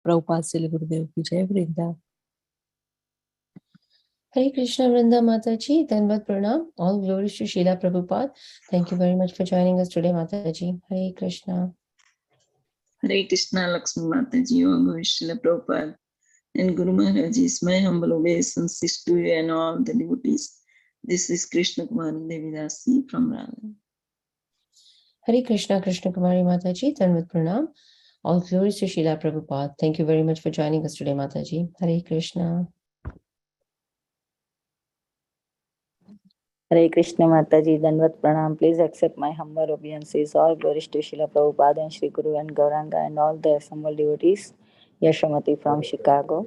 Prabhupada Srila Gurudev ki jai. Vrinda. Hare Krishna Vrinda Mataji, Danvat Pranam. All glories to Srila Prabhupada. Thank you very much for joining us today, Mataji. Hare Krishna. Hare Krishna Lakshmi Mataji, O Srila Prabhupada and Guru Maharaj is my humble obeisance to you and all the devotees. This is Krishna Kumari Devidasi from Radha. Hare Krishna Krishna Kumari Mataji, Danvat Pranam. All glories to Srila Prabhupada. Thank you very much for joining us today, Mataji. Hare Krishna. Hare Krishna Mataji, Danvat Pranam. Please accept my humble obeisances. All glories to Srila Prabhupada and Sri Guru and Gauranga and all the assembled devotees. Yashamati from Chicago.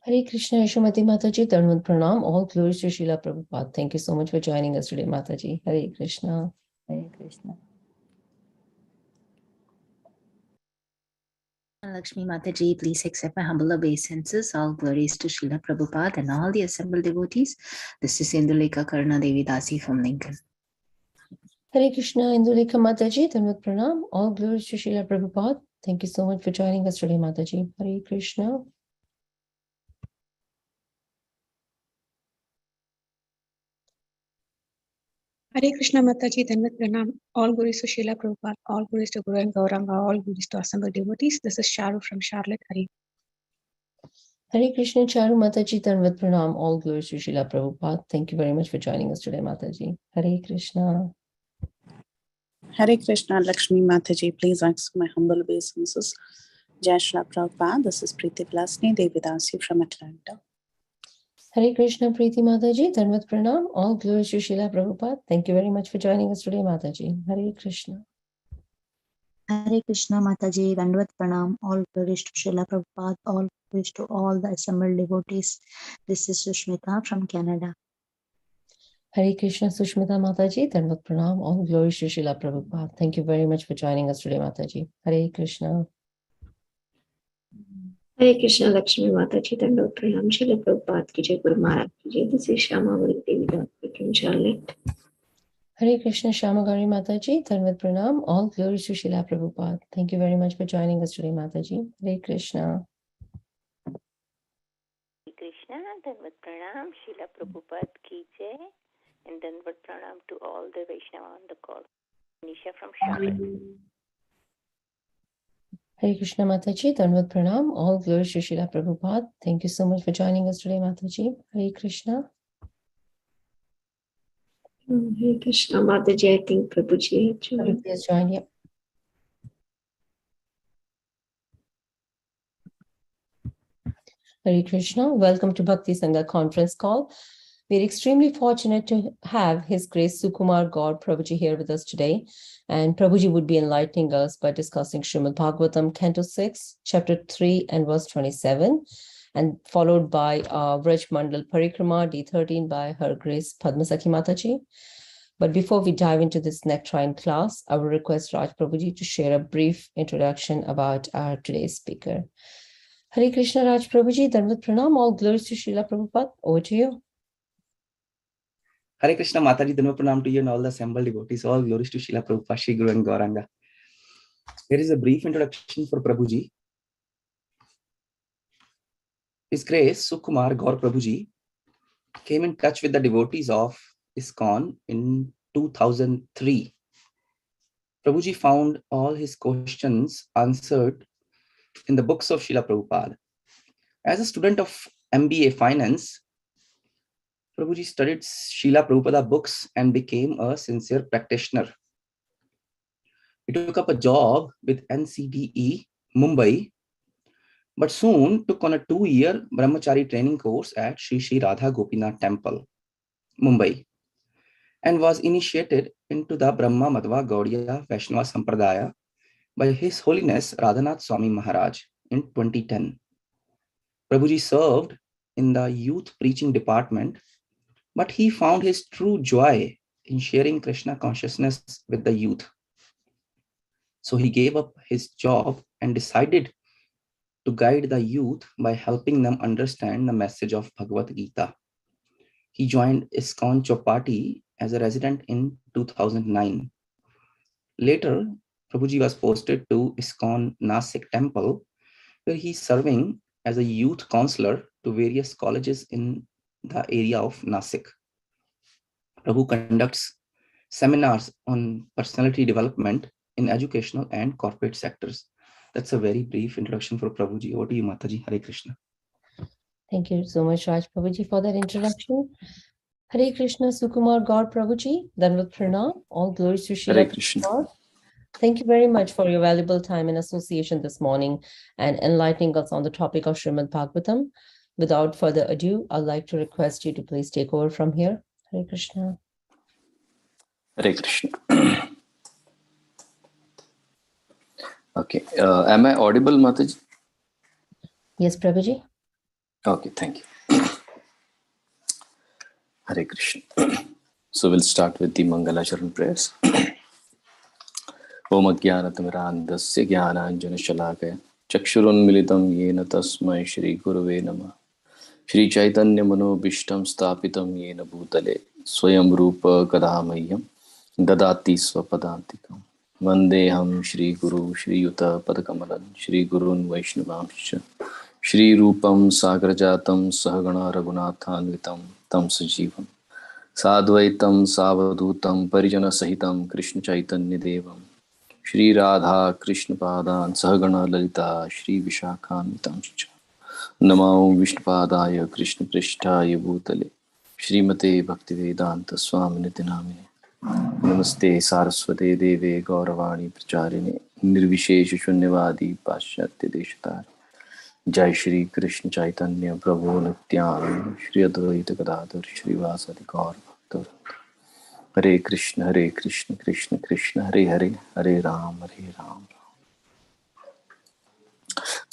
Hare Krishna Yashamati Mataji, Danvat Pranam. All glories to Srila Prabhupada. Thank you so much for joining us today, Mataji. Hare Krishna. Hare Krishna. Lakshmi Mataji, please accept my humble obeisances. All glories to Srila Prabhupada and all the assembled devotees. This is Indulekha Karna Devi Dasi from Lincoln. Hare Krishna Indulekha Mataji, Danvat Pranam. All glories to Srila Prabhupada. Thank you so much for joining us today, Mataji. Hare Krishna. Hare Krishna Mataji, Danvat Pranam. All glories to Srila Prabhupada, all glories to Guru and Gauranga, all glories to assembled devotees. This is Charu from Charlotte. Hare. Hare Krishna Charu Mataji, Danvat Pranam. All glories to Srila Prabhupada. Thank you very much for joining us today, Mataji. Hare Krishna. Hare Krishna Lakshmi Mataji, please accept my humble obeisances. Jai Shri Prabhupada, this is Preeti Vilasni Devidasi from Atlanta. Hare Krishna Preeti Mataji, Danvat Pranam. All glories to Srila Prabhupada. Thank you very much for joining us today, Mataji. Hare Krishna. Hare Krishna Mataji, Dandvat Pranam. All glories to Srila Prabhupada, all glories to all the assembled devotees. This is Sushmita from Canada. Hare Krishna Sushmita Mataji, Danvat Pranam. All glories to Srila Prabhupada. Thank you very much for joining us today, Mataji. Hare Krishna. Hare Krishna Lakshmi Mataji, Dandavat Pranam. Srila Prabhupada ki jai, Guru Maharaj ki jai. This is Shama Devi Dasi from Charlotte. Hare Krishna Shama Gauri Mataji, Danvat Pranam. All glories to Srila Prabhupada. Thank you very much for joining us today, Mataji. Hare Krishna. Hare Krishna, Danvat Pranam, Srila Prabhupada ki jai, and Danvat Pranam to all the Vaishnava on the call. Nisha from Charlotte. Hare Krishna Mataji, Danvat Pranam. All glories to Srila Prabhupada. Thank you so much for joining us today, Mataji. Hare Krishna. Hare Krishna Mataji, I think Prabhuji had joined. Prabhuji has joined, yeah. Hare Krishna. Welcome to Bhakti Sangha conference call. We are extremely fortunate to have His Grace Sukumar Gaur Prabhuji here with us today. And Prabhuji would be enlightening us by discussing Srimad Bhagavatam, Canto 6, Chapter 3 and verse 27, and followed by Vraj Mandal Parikrama, D13 by Her Grace Padmasakhi Mataji. But before we dive into this nectarine class, I will request Raj Prabhuji to share a brief introduction about our today's speaker. Hare Krishna Raj Prabhuji, Danvat Pranam, all glories to Srila Prabhupada. Over to you. Hare Krishna Mataji, Danvat Pranam to you and all the assembled devotees. All glories to Srila Prabhupada, Shri Guru and Gauranga. Here is a brief introduction for Prabhuji. His Grace Sukumar Gaur Prabhuji came in touch with the devotees of ISKCON in 2003. Prabhuji found all his questions answered in the books of Srila Prabhupada. As a student of MBA Finance, Prabhuji studied Srila Prabhupada books and became a sincere practitioner. He took up a job with NCDE, Mumbai, but soon took on a 2-year Brahmachari training course at Sri Sri Radha Gopinath Temple, Mumbai, and was initiated into the Brahma Madhva Gaudiya Vaishnava Sampradaya by His Holiness Radhanath Swami Maharaj in 2010. Prabhuji served in the youth preaching department, but he found his true joy in sharing Krishna consciousness with the youth. So he gave up his job and decided to guide the youth by helping them understand the message of Bhagavad Gita. He joined ISKCON Chowpatty as a resident in 2009. Later, Prabhuji was posted to ISKCON Nasik Temple, where he's serving as a youth counselor to various colleges in the area of Nasik. Prabhu conducts seminars on personality development in educational and corporate sectors. That's a very brief introduction for Prabhuji. Over to you, Mataji. Hare Krishna. Thank you so much, Raj Prabhuji, for that introduction. Hare Krishna, Sukumar Gaur Prabhuji, Danvat Pranam, all glories to Hare Srila Krishna. Prabhupada. Thank you very much for your valuable time and association this morning and enlightening us on the topic of Srimad Bhagavatam. Without further ado, I'd like to request you to please take over from here. Hare Krishna. Hare Krishna. Okay. Am I audible, Mataji? Yes, Prabhuji. Okay, thank you. Hare Krishna. So we'll start with the Mangalacharan prayers. Om Ajnanatamrandasya Jnananjana Shalakaya Chakshurunmilitam Yena Tasmai Shri Guruve Namah Shri Chaitanya Manobishtam Stapitam Yena Bhutale Swayam Rupa Kadamayam Dadati Swapadantikam Vandeham Shri Guru Shri Yuta Padakamalan Shri Gurun Vaishnavamscha Shri Rupam Sagrajatam Sahagana Raghunathanvitam Tam Sajivam Sadvaitam Savadutam Parijana Sahitam Krishna Chaitanya Devam Shri Radha Krishna Padan Sahagana Lalita Shri Vishakhanvitamscha Namao Vishnupadaya Krishna Prishtaya Bhutale Shrimate Bhaktivedanta Swami Nitinamine Namaste Saraswate Deve Gauravani Pracharine Nirvishesha Shunyavadi Paschatya Deshatari Jai Shri Krishna Chaitanya Prabhu Nityananda Shri Advaita Gadadhar Shri Vasadi Gaur Bhaktar Hare Krishna Krishna Krishna Hare Hare Hare Ram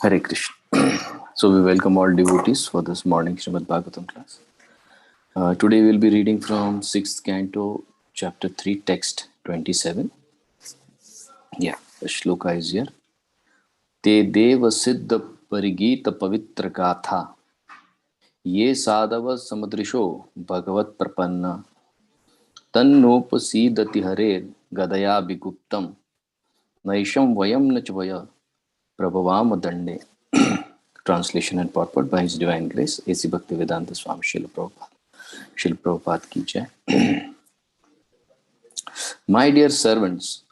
Hare Krishna. So we welcome all devotees for this morning Srimad Bhagavatam class. Today we'll be reading from 6th canto, chapter 3, text 27. Yeah, the shloka is here. Te deva siddha parigita pavitra gatha ye sadava samadrisho bhagavat prapanna tannopasidati harer gadaya biguptam naisham vayam nachvaya prabhavam dande. Translation and purport by His Divine Grace, A.C. Bhaktivedanta Swami Srila Prabhupada. Srila Prabhupada ki jai. My dear servants,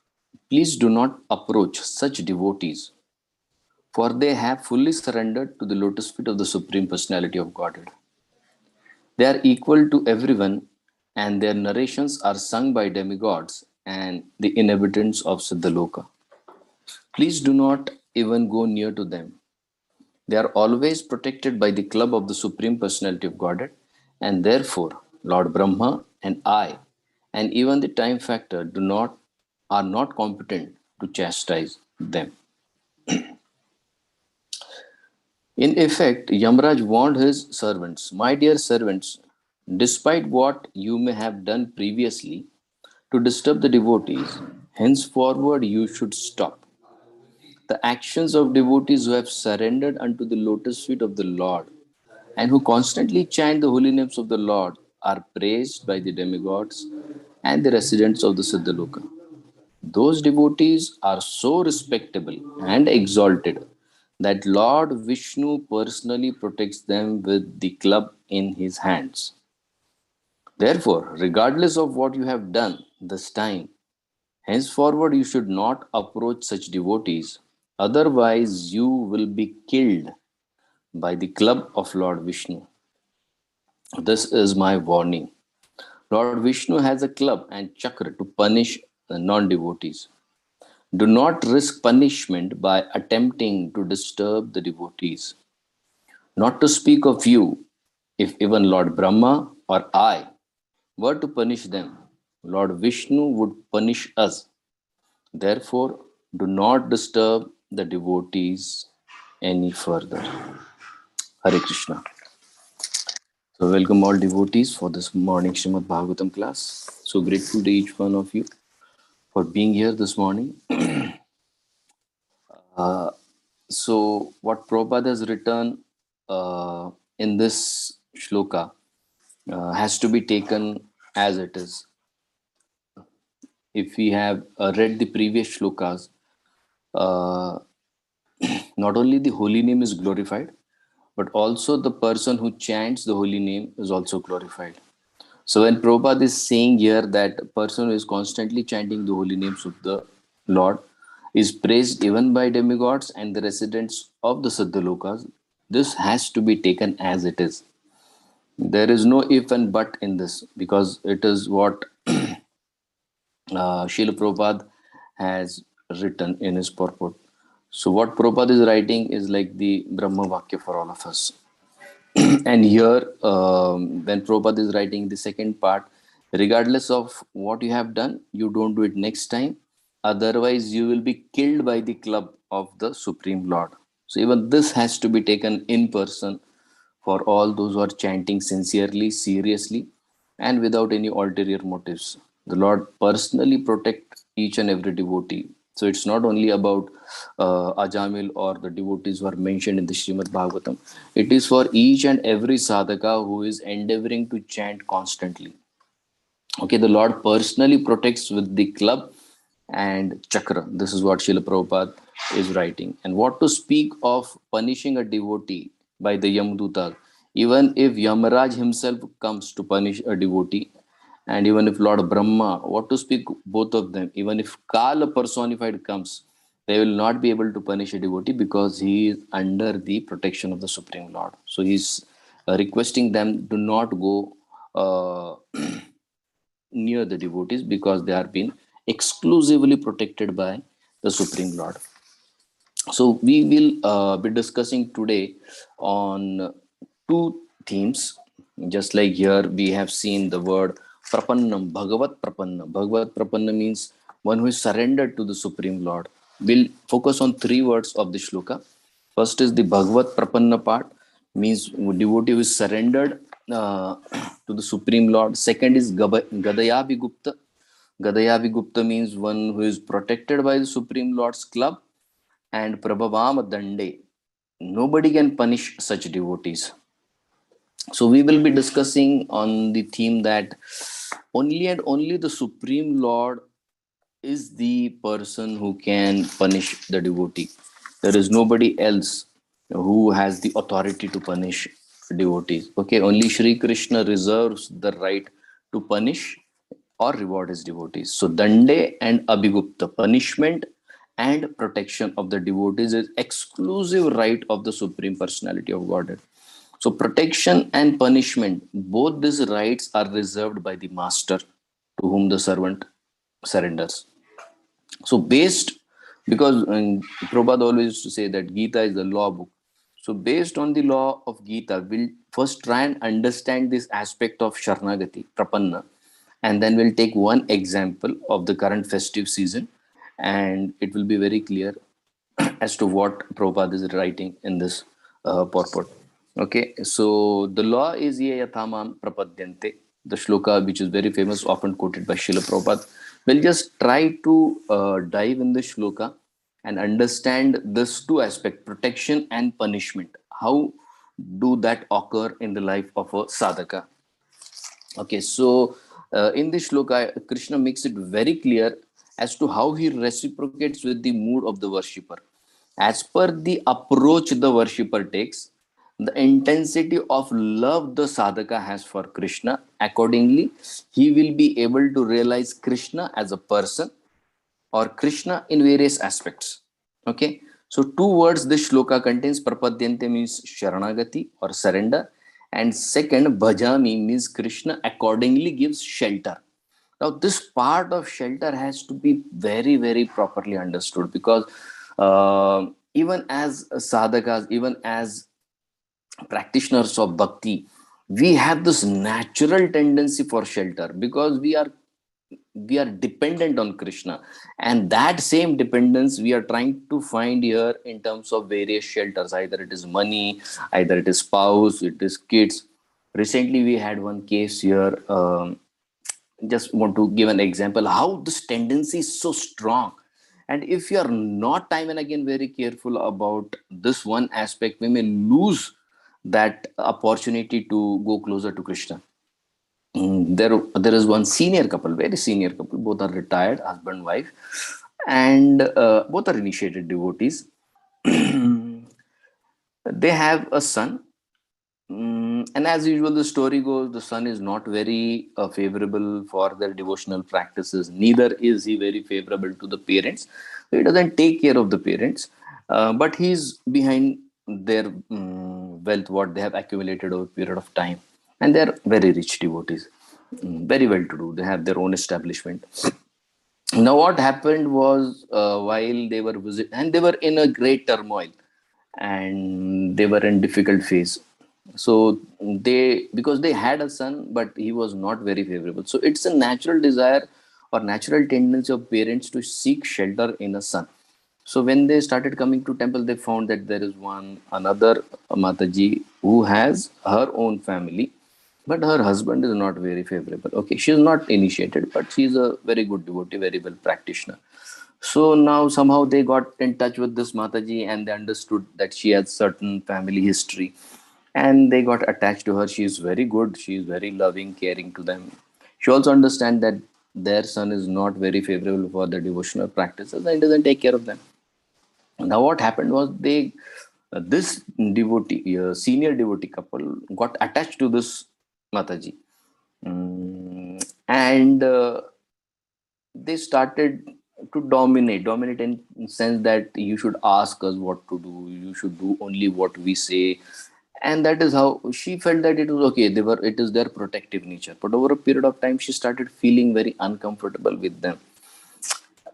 please do not approach such devotees, for they have fully surrendered to the lotus feet of the Supreme Personality of Godhead. They are equal to everyone, and their narrations are sung by demigods and the inhabitants of Siddhaloka. Please do not even go near to them. They are always protected by the club of the Supreme Personality of Godhead, and therefore Lord Brahma and I, and even the time factor are not competent to chastise them. In effect, Yamraj warned his servants, my dear servants, despite what you may have done previously to disturb the devotees, henceforward you should stop. The actions of devotees who have surrendered unto the lotus feet of the Lord and who constantly chant the holy names of the Lord are praised by the demigods and the residents of the Siddhaloka. Those devotees are so respectable and exalted that Lord Vishnu personally protects them with the club in his hands. Therefore, regardless of what you have done this time, henceforward you should not approach such devotees, otherwise you will be killed by the club of Lord Vishnu. This is my warning. Lord Vishnu has a club and chakra to punish the non-devotees. Do not risk punishment by attempting to disturb the devotees. Not to speak of you, if even Lord Brahma or I were to punish them, Lord Vishnu would punish us. Therefore, do not disturb the devotees any further. Hare Krishna. So welcome all devotees for this morning Srimad Bhagavatam class. So grateful to each one of you for being here this morning. So what Prabhupada has written in this shloka has to be taken as it is. If we have read the previous shlokas, not only the holy name is glorified, but also the person who chants the holy name is also glorified. So when Prabhupada is saying here that a person who is constantly chanting the holy names of the Lord is praised even by demigods and the residents of the Siddhalokas, this has to be taken as it is. There is no if and but in this, because it is what Srila Prabhupada has written in his purport. So what Prabhupada is writing is like the Brahma Vakya for all of us. And here, when Prabhupada is writing the second part, regardless of what you have done, you don't do it next time. Otherwise, you will be killed by the club of the Supreme Lord. So even this has to be taken in person for all those who are chanting sincerely, seriously, and without any ulterior motives. The Lord personally protect each and every devotee. So it's not only about Ajamil or the devotees who are mentioned in the Srimad Bhagavatam. It is for each and every sadhaka who is endeavoring to chant constantly. Okay, the Lord personally protects with the club and chakra. This is what Srila Prabhupada is writing. And what to speak of punishing a devotee by the Yamduta, even if Yamaraj himself comes to punish a devotee, and even if Lord Brahma, what to speak both of them, even if Kala personified comes, they will not be able to punish a devotee because he is under the protection of the Supreme Lord. So he's requesting them to not go near the devotees because they are being exclusively protected by the Supreme Lord. So we will be discussing today on two themes. Just like here we have seen the word Prapannam, Bhagavat Prapanna. Bhagavat Prapanna means one who is surrendered to the Supreme Lord. We'll focus on three words of the shloka. First is the Bhagavat Prapanna part, means devotee who is surrendered to the Supreme Lord. Second is Gadayabhigupta. Gadayabhigupta means one who is protected by the Supreme Lord's club. And Prabhavam Dande. Nobody can punish such devotees. So we will be discussing on the theme that only and only the Supreme Lord is the person who can punish the devotee. There is nobody else who has the authority to punish devotees. Okay, only Shri Krishna reserves the right to punish or reward his devotees. So Dande and Abhigupta, punishment and protection of the devotees is exclusive right of the Supreme Personality of Godhead. So protection and punishment, both these rights are reserved by the master to whom the servant surrenders. So because Prabhupada always used to say that Gita is the law book. So based on the law of Gita, we'll first try and understand this aspect of Sharnagati, Prapanna, and then we'll take one example of the current festive season, and it will be very clear as to what Prabhupada is writing in this purport. Okay, so the law is Ye Yathamam Prapadyante, the shloka which is very famous, often quoted by Srila Prabhupada. We'll just try to dive in the shloka and understand this two aspects, protection and punishment. How do that occur in the life of a sadhaka? Okay, so in this shloka, Krishna makes it very clear as to how he reciprocates with the mood of the worshipper. As per the approach the worshipper takes, the intensity of love the sadhaka has for Krishna, accordingly, he will be able to realize Krishna as a person or Krishna in various aspects. Okay, so two words this shloka contains. Prapadyante means Sharanagati or surrender, and second, Bhajami means Krishna accordingly gives shelter. Now, this part of shelter has to be very, very properly understood, because even as sadhakas, even as practitioners of bhakti, we have this natural tendency for shelter because we are dependent on Krishna, and that same dependence we are trying to find here in terms of various shelters. Either it is money, either it is spouse, it is kids. Recently we had one case here. Just want to give an example how this tendency is so strong, and if you are not time and again very careful about this one aspect, we may lose that opportunity to go closer to Krishna. There is one senior couple, very senior couple, both are retired, husband wife, and both are initiated devotees. They have a son. And as usual, the story goes, the son is not very favorable for their devotional practices. Neither is he very favorable to the parents. He doesn't take care of the parents, but he's behind their wealth, what they have accumulated over a period of time. And they're very rich devotees, very well to do. They have their own establishment. Now, what happened was while they were and they were in a great turmoil and they were in difficult phase. So because they had a son, but he was not very favorable. So it's a natural desire or natural tendency of parents to seek shelter in a son. So when they started coming to temple, they found that there is another Mataji who has her own family, but her husband is not very favorable. Okay, she is not initiated, but she is a very good devotee, very well practitioner. So now somehow they got in touch with this Mataji and they understood that she has certain family history and they got attached to her. She is very good. She is very loving, caring to them. She also understands that their son is not very favorable for the devotional practices and doesn't take care of them. Now what happened was this devotee, senior devotee couple got attached to this Mataji. And they started to dominate in sense that you should ask us what to do, you should do only what we say. And that is how she felt that it was okay. It is their protective nature. But over a period of time, she started feeling very uncomfortable with them.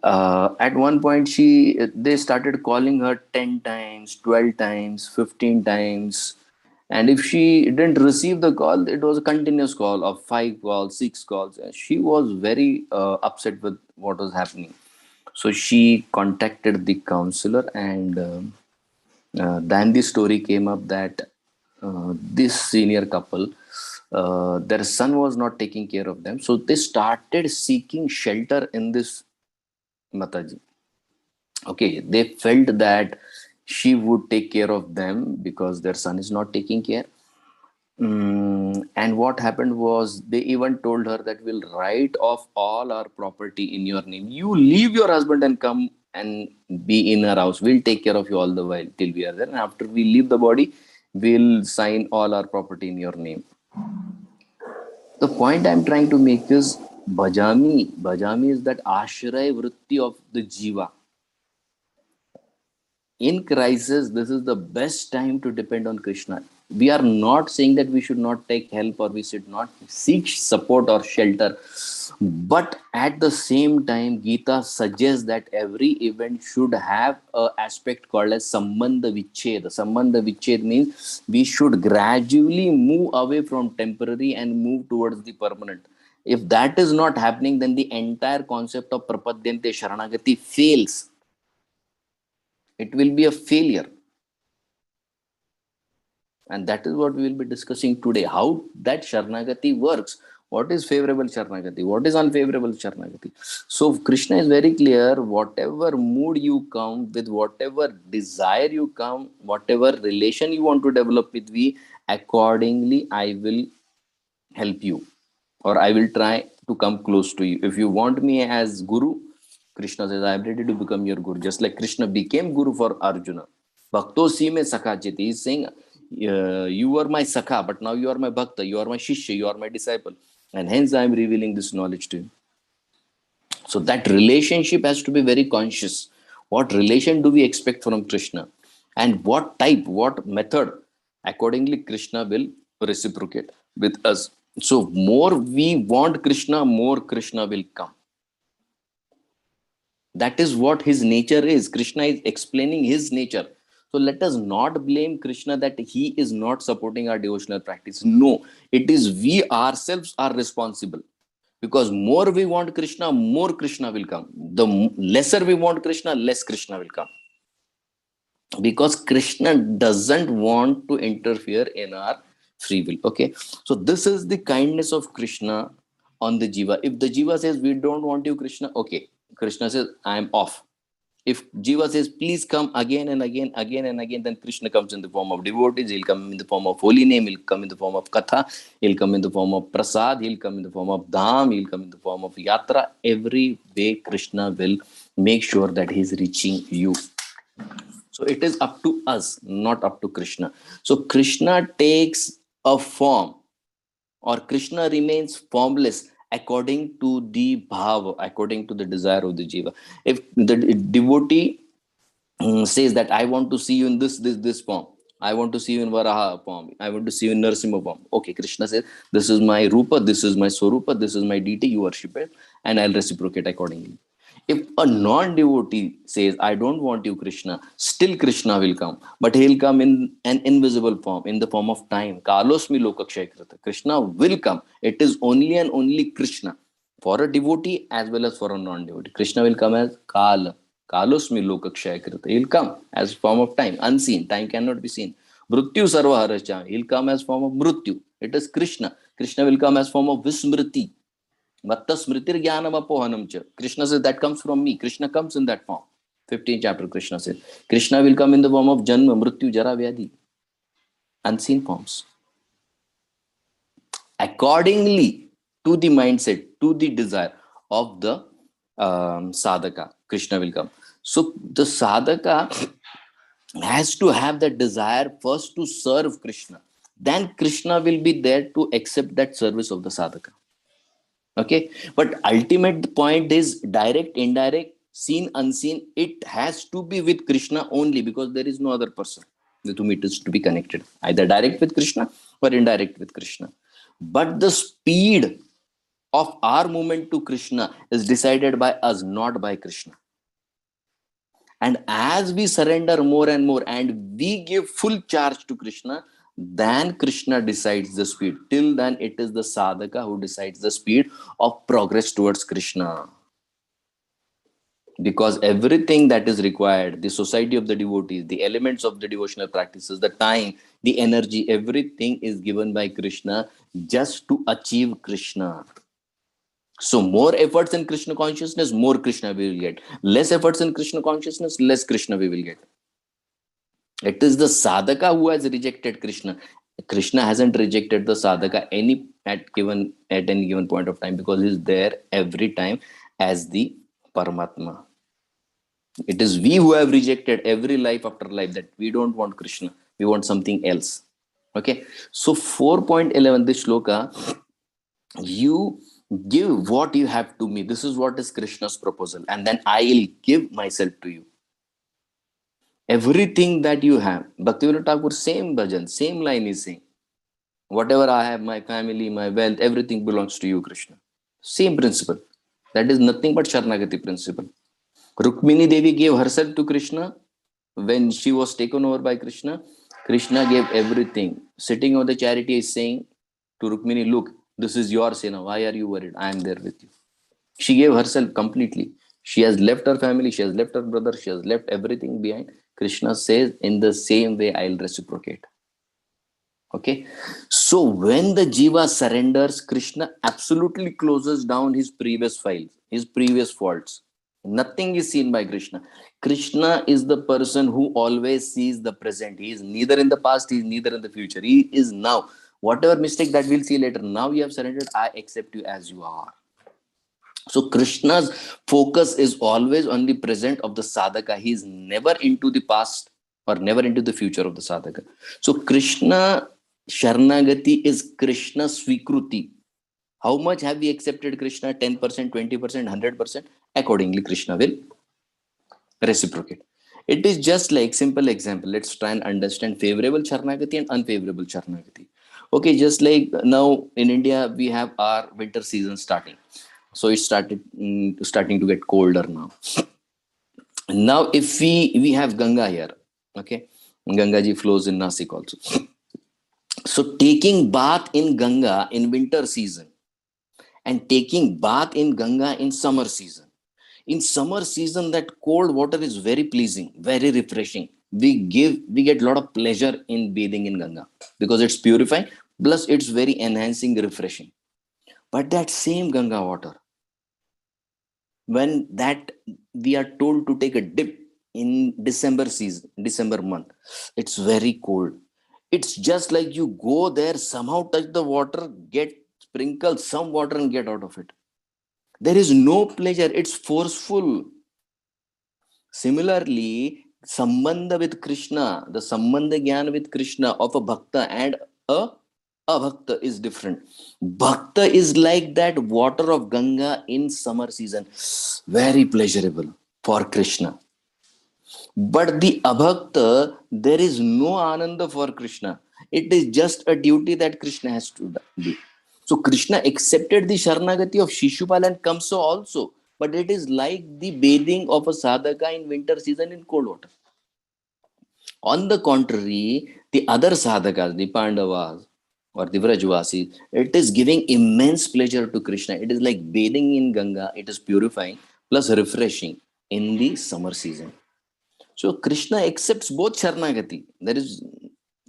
At one point, they started calling her 10 times, 12 times, 15 times. And if she didn't receive the call, it was a continuous call of 5 calls, 6 calls. And she was very upset with what was happening. So she contacted the counselor, and then the story came up that this senior couple, their son was not taking care of them. So they started seeking shelter in this Mataji. Okay, they felt that she would take care of them because their son is not taking care. And what happened was they even told her that we'll write off all our property in your name. You leave your husband and come and be in our house. We'll take care of you all the while till we are there. And after we leave the body, we'll sign all our property in your name. The point I'm trying to make is Bhajami. Bhajami is that ashray vritti of the jiva. In crisis, this is the best time to depend on Krishna. We are not saying that we should not take help or we should not seek support or shelter. But at the same time, Gita suggests that every event should have an aspect called as Sambandha Vichhed. Sambandha Vichhed means we should gradually move away from temporary and move towards the permanent. If that is not happening, then the entire concept of Prapadyante Sharanagati fails. It will be a failure. And that is what we will be discussing today. How that Sharanagati works. What is favorable Sharanagati? What is unfavorable Sharanagati? So Krishna is very clear. Whatever mood you come with, whatever desire you come, whatever relation you want to develop with me, accordingly I will help you. Or I will try to come close to you. If you want me as Guru, Krishna says, I am ready to become your Guru. Just like Krishna became Guru for Arjuna. Bhakto si me sakha chiti. He is saying, you were my sakha, but now you are my bhakta, you are my shishya, you are my disciple. And hence I am revealing this knowledge to you. So that relationship has to be very conscious. What relation do we expect from Krishna? And what type, what method? Accordingly, Krishna will reciprocate with us. So more we want Krishna, more Krishna will come. That is what his nature is. Krishna is explaining his nature. So let us not blame Krishna that he is not supporting our devotional practice. No, it is we ourselves are responsible. Because more we want Krishna, more Krishna will come. The lesser we want Krishna, less Krishna will come. Because Krishna doesn't want to interfere in our free will. Okay, so this is the kindness of Krishna on the jiva. If the jiva says we don't want you, Krishna, okay, Krishna says I am off. If jiva says please come again and again, then Krishna comes in the form of devotees. He'll come in the form of holy name. He'll come in the form of katha. He'll come in the form of prasad. He'll come in the form of dham. He'll come in the form of yatra. Every way Krishna will make sure that he's reaching you. So it is up to us, not up to Krishna. So Krishna takes a form, or Krishna remains formless according to the bhava, according to the desire of the jiva. If the devotee says that I want to see you in this form, I want to see you in Varaha form, I want to see you in Narasimha form. Okay, Krishna says, this is my Rupa, this is my Swarupa, this is my deity, you worship it, and I'll reciprocate accordingly. If a non-devotee says, I don't want you, Krishna, still Krishna will come, but he'll come in an invisible form, in the form of time. Kalosmi lokakshayakrita. Krishna will come. It is only and only Krishna. For a devotee as well as for a non-devotee. Krishna will come as Kala. Kalosmi lokakshayakrita. He'll come as form of time, unseen. Time cannot be seen. Mrityu sarvaharascha. He'll come as form of Mrityu. It is Krishna. Krishna will come as form of Vismriti. Matta smritir jnanam apohanam cha. Krishna says, that comes from me. Krishna comes in that form. 15th chapter, Krishna says. Krishna will come in the form of Janma, Mrityu, Jara, Vyadhi. Unseen forms. Accordingly to the mindset, to the desire of the sadhaka, Krishna will come. So the sadhaka has to have that desire first to serve Krishna. Then Krishna will be there to accept that service of the sadhaka. Okay, but ultimate point is direct, indirect, seen, unseen. It has to be with Krishna only, because there is no other person with whom it is to be connected, either direct with Krishna or indirect with Krishna. But the speed of our movement to Krishna is decided by us, not by Krishna. And as we surrender more and more and we give full charge to Krishna, then Krishna decides the speed. Till then, it is the sadhaka who decides the speed of progress towards Krishna. Because everything that is required, the society of the devotees, the elements of the devotional practices, the time, the energy, everything is given by Krishna just to achieve Krishna. So more efforts in Krishna consciousness, more Krishna we will get. Less efforts in Krishna consciousness, less Krishna we will get. It is the sadhaka who has rejected Krishna. Krishna hasn't rejected the sadhaka at any given point of time, because he is there every time as the Paramatma. It is we who have rejected every life after life, that we don't want Krishna, we want something else. Okay, so 4.11, this shloka, you give what you have to me. This is what is Krishna's proposal, and then I will give myself to you. Everything that you have. Bhaktivinoda Thakur, same bhajan, same line is saying, whatever I have, my family, my wealth, everything belongs to you, Krishna. Same principle. That is nothing but Sharanagati principle. Rukmini Devi gave herself to Krishna when she was taken over by Krishna. Krishna gave everything. Sitting on the chariot is saying to Rukmini, look, this is your Sena. Why are you worried? I am there with you. She gave herself completely. She has left her family, she has left her brother, she has left everything behind. Krishna says, in the same way, I'll reciprocate. Okay. So when the jiva surrenders, Krishna absolutely closes down his previous files, his previous faults. Nothing is seen by Krishna. Krishna is the person who always sees the present. He is neither in the past, he is neither in the future. He is now. Whatever mistake that we'll see later, now you have surrendered, I accept you as you are. So Krishna's focus is always on the present of the sadhaka. He is never into the past or never into the future of the sadhaka. So Krishna Sharanagati is Krishna Swikruti. How much have we accepted Krishna? 10%, 20%, 100%. Accordingly, Krishna will reciprocate. It is just like, simple example. Let's try and understand favorable Sharanagati and unfavorable Sharanagati. Okay, just like now in India, we have our winter season starting. So it starting to get colder now. Now, if we have Ganga here, okay, Ganga ji flows in Nasik also. So taking bath in Ganga in winter season and taking bath in Ganga in summer season. In summer season, that cold water is very pleasing, very refreshing. We get a lot of pleasure in bathing in Ganga because it's purifying, plus it's very enhancing, refreshing. But that same Ganga water, when that we are told to take a dip in December season, December month, it's very cold. It's just like you go there, somehow touch the water, get sprinkle some water and get out of it. There is no pleasure. It's forceful. Similarly, Sambandha with Krishna, the Sambandha Gyan with Krishna of a Bhakta and a Bhakta is different. Bhakta is like that water of Ganga in summer season. Very pleasurable for Krishna. But the Abhakta, there is no Ananda for Krishna. It is just a duty that Krishna has to do. So Krishna accepted the Sharanagati of Shishupal and Kamsa also. But it is like the bathing of a sadhaka in winter season in cold water. On the contrary, the other sadhakas, the Pandavas or the Vrajvasis, it is giving immense pleasure to Krishna. It is like bathing in Ganga. It is purifying plus refreshing in the summer season. So Krishna accepts both Sharanagati.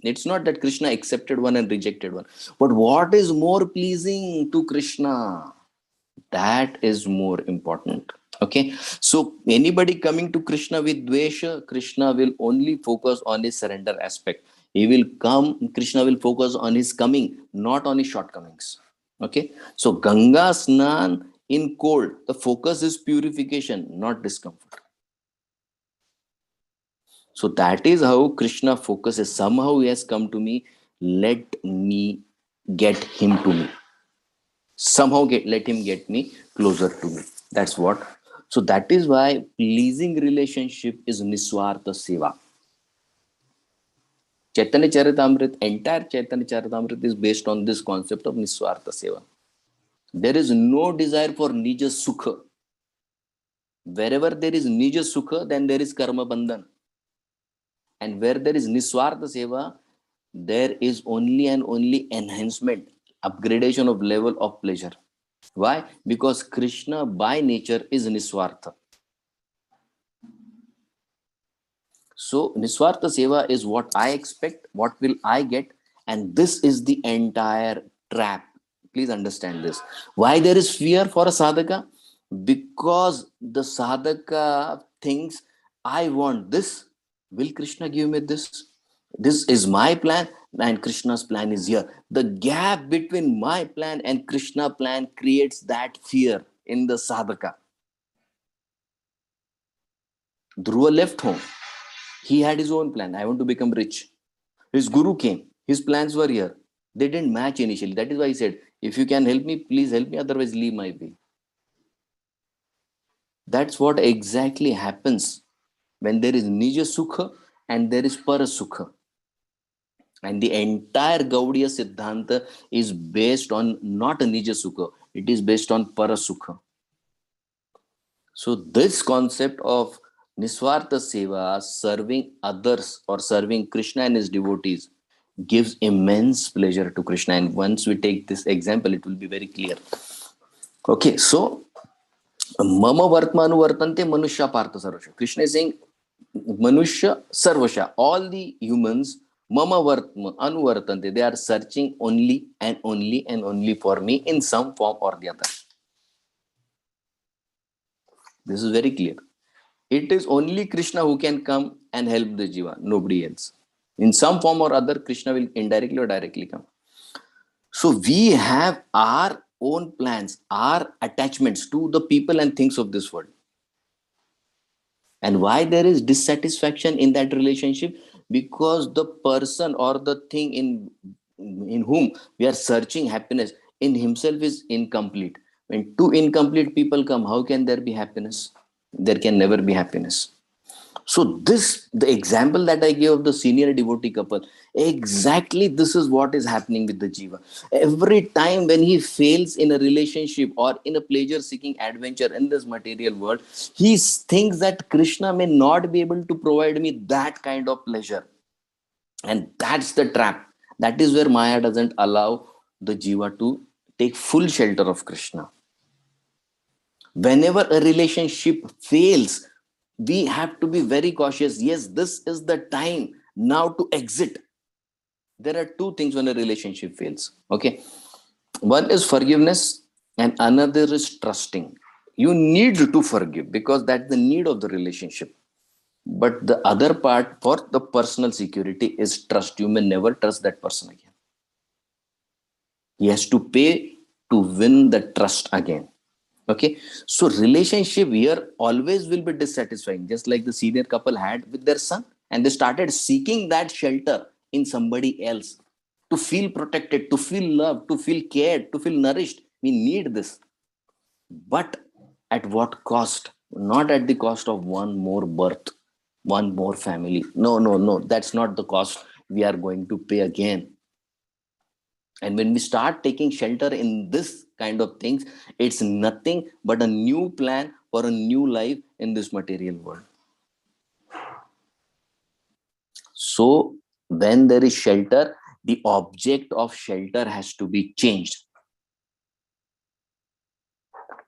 It's not that Krishna accepted one and rejected one. But what is more pleasing to Krishna? That is more important. Okay. So anybody coming to Krishna with Dvesha, Krishna will only focus on his surrender aspect. He will come, Krishna will focus on his coming, not on his shortcomings. Okay. So Ganga Snan in cold, the focus is purification, not discomfort. So that is how Krishna focuses. Somehow he has come to me. Let me get him to me. Somehow let him get me closer to me. That's what. So that is why pleasing relationship is Niswartha Seva. Chaitanya Charitamrita, entire Chaitanya Charitamrita is based on this concept of Niswartha Seva. There is no desire for Nija Sukha. Wherever there is Nija Sukha, then there is Karma Bandhan. And where there is Niswartha Seva, there is only and only enhancement, upgradation of level of pleasure. Why? Because Krishna by nature is Niswartha. So Niswartha Seva is what I expect, what will I get, and this is the entire trap. Please understand this. Why there is fear for a sadhaka? Because the sadhaka thinks, I want this. Will Krishna give me this? This is my plan and Krishna's plan is here. The gap between my plan and Krishna plan creates that fear in the sadhaka. Dhruva left home. He had his own plan. I want to become rich. His guru came. His plans were here. They didn't match initially. That is why he said, if you can help me, please help me. Otherwise, leave my way. That's what exactly happens when there is Nija Sukha and there is Para Sukha. And the entire Gaudiya Siddhanta is based on not a Nija Sukha. It is based on Para Sukha. So this concept of Niswartha Seva, serving others or serving Krishna and his devotees, gives immense pleasure to Krishna. And once we take this example, it will be very clear. Okay, so Mama Vartmanu Vartante Manushya Partha Sarvasha. Krishna is saying Manushya Sarvasha. All the humans, Mama Vartma Anuvartante, they are searching only and only and only for me in some form or the other. This is very clear. It is only Krishna who can come and help the Jiva, nobody else. In some form or other, Krishna will indirectly or directly come. So we have our own plans, our attachments to the people and things of this world. And why there is dissatisfaction in that relationship? Because the person or the thing in whom we are searching happiness in himself is incomplete. When two incomplete people come, how can there be happiness? There can never be happiness. So the example that I gave of the senior devotee couple, exactly this is what is happening with the Jiva. Every time when he fails in a relationship or in a pleasure-seeking adventure in this material world, he thinks that Krishna may not be able to provide me that kind of pleasure. And that's the trap. That is where Maya doesn't allow the Jiva to take full shelter of Krishna. Whenever a relationship fails, we have to be very cautious. Yes, this is the time now to exit. There are two things when a relationship fails. Okay. One is forgiveness and another is trusting. You need to forgive because that's the need of the relationship. But the other part for the personal security is trust. You may never trust that person again. He has to pay to win the trust again. Okay, so relationship here always will be dissatisfying, just like the senior couple had with their son, and they started seeking that shelter in somebody else to feel protected, to feel loved, to feel cared, to feel nourished. We need this, but at what cost? Not at the cost of one more birth, one more family. No, no, no, that's not the cost we are going to pay again. And when we start taking shelter in this kind of things, it's nothing but a new plan for a new life in this material world. So when there is shelter, the object of shelter has to be changed.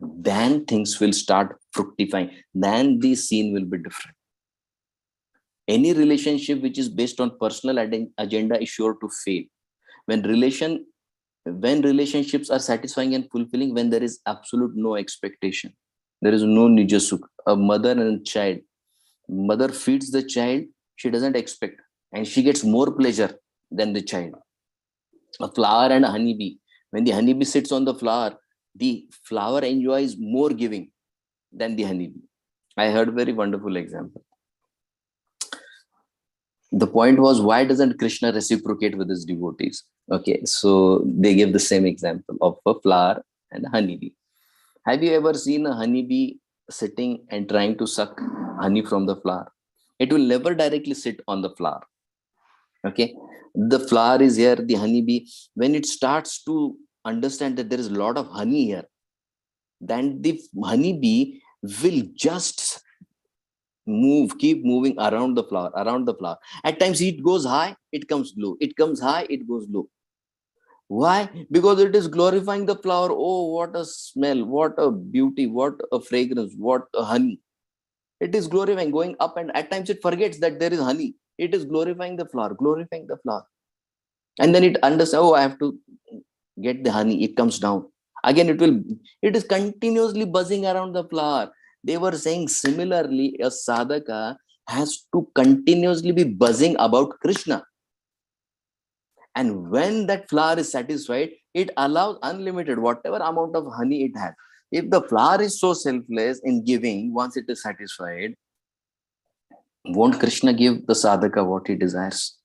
Then things will start fructifying. Then the scene will be different. Any relationship which is based on personal agenda is sure to fail. When relationships are satisfying and fulfilling, when there is absolute no expectation, there is no nijasuk, a mother and a child. Mother feeds the child, she doesn't expect, and she gets more pleasure than the child. A flower and a honeybee, when the honeybee sits on the flower enjoys more giving than the honeybee. I heard a very wonderful example. The point was, why doesn't Krishna reciprocate with his devotees? Okay, so they give the same example of a flower and a honeybee. Have you ever seen a honeybee sitting and trying to suck honey from the flower? It will never directly sit on the flower. Okay, the flower is here, the honeybee, when it starts to understand that there is a lot of honey here, then the honeybee will just keep moving around the flower. At times it goes high, it comes low, it comes high, it goes low. Why? Because it is glorifying the flower. Oh, what a smell, what a beauty, what a fragrance, what a honey. It is glorifying, going up, and at times it forgets that there is honey. It is glorifying the flower. And then it understands, oh, I have to get the honey. It comes down. Again, it is continuously buzzing around the flower. They were saying similarly, a sadhaka has to continuously be buzzing about Krishna. And when that flower is satisfied, it allows unlimited, whatever amount of honey it has. If the flower is so selfless in giving, once it is satisfied, won't Krishna give the sadhaka what he desires?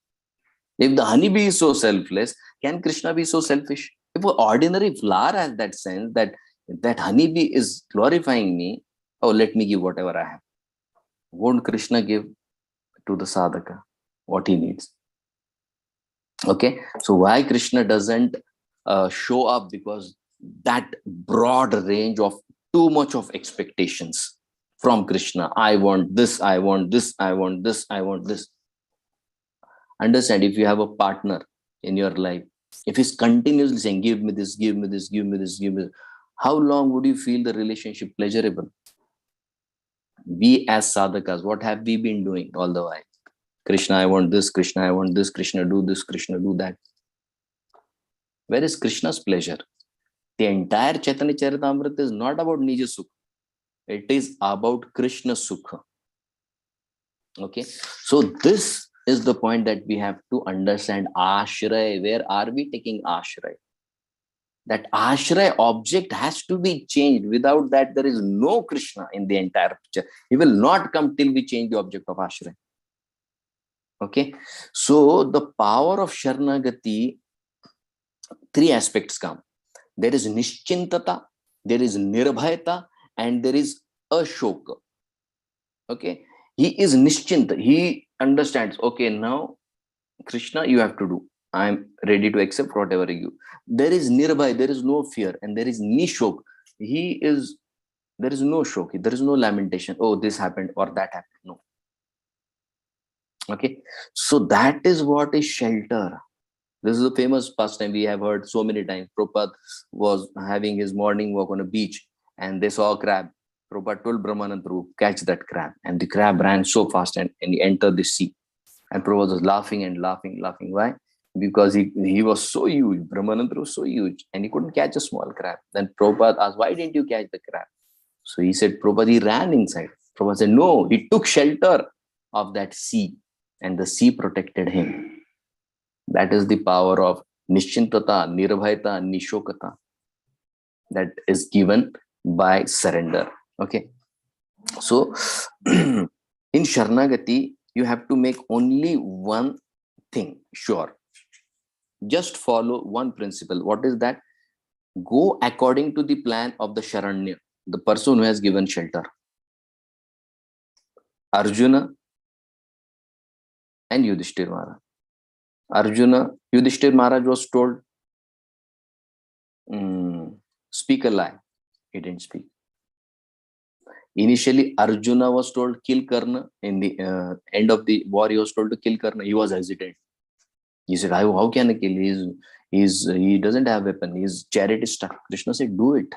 If the honeybee is so selfless, can Krishna be so selfish? If an ordinary flower has that sense that honeybee is glorifying me, oh, let me give whatever I have. Won't Krishna give to the sadhaka what he needs? Okay, so why Krishna doesn't show up? Because that broad range of too much of expectations from Krishna. I want this, I want this, I want this, I want this. Understand, if you have a partner in your life, if he's continuously saying, give me this, give me this, give me this, give me this, how long would you feel the relationship pleasurable? We as sadhakas, what have we been doing all the while? Krishna, I want this, Krishna, I want this, Krishna, do this, Krishna, do that. Where is Krishna's pleasure? The entire Chaitanya Charitamrita is not about Nija Sukha. It is about Krishna Sukha. Okay, so this is the point that we have to understand. Ashray, where are we taking ashray? That ashray object has to be changed. Without that, there is no Krishna in the entire picture. He will not come till we change the object of ashray. Okay, so the power of Sharanagati, three aspects come. There is Nishchintata, there is Nirbhayata, and there is Ashoka. Okay, he is Nischinta. He understands, okay, now Krishna, you have to do. I'm ready to accept whatever you. There is Nirbhay, there is no fear, and there is Nishok. There is no shok, there is no lamentation. Oh, this happened or that happened. No. Okay, so that is what is shelter. This is a famous pastime we have heard so many times. Prabhupada was having his morning walk on a beach and they saw a crab. Prabhupada told Brahmanand Prabhu, catch that crab. And the crab ran so fast and he entered the sea. And Prabhupada was laughing and laughing. Why? Because he was so huge. Brahmanand Prabhu was so huge and he couldn't catch a small crab. Then Prabhupada asked, why didn't you catch the crab? So he said, Prabhupada, he ran inside. Prabhupada said, no, he took shelter of that sea and the sea protected him. That is the power of Nishchintata, Nirbhayata, Nishokata that is given by surrender. Okay. So in Sharanagati, you have to make only one thing sure. Just follow one principle. What is that? Go according to the plan of the Sharanya, the person who has given shelter. Arjuna and Yudhishthir Maharaj. Yudhishthir Maharaj was told, speak a lie. He didn't speak. Initially, Arjuna was told, kill Karna. In the end of the war, he was told to kill Karna. He was hesitant. He said, how can I kill? He doesn't have weapon. His chariot is stuck. Krishna said, do it.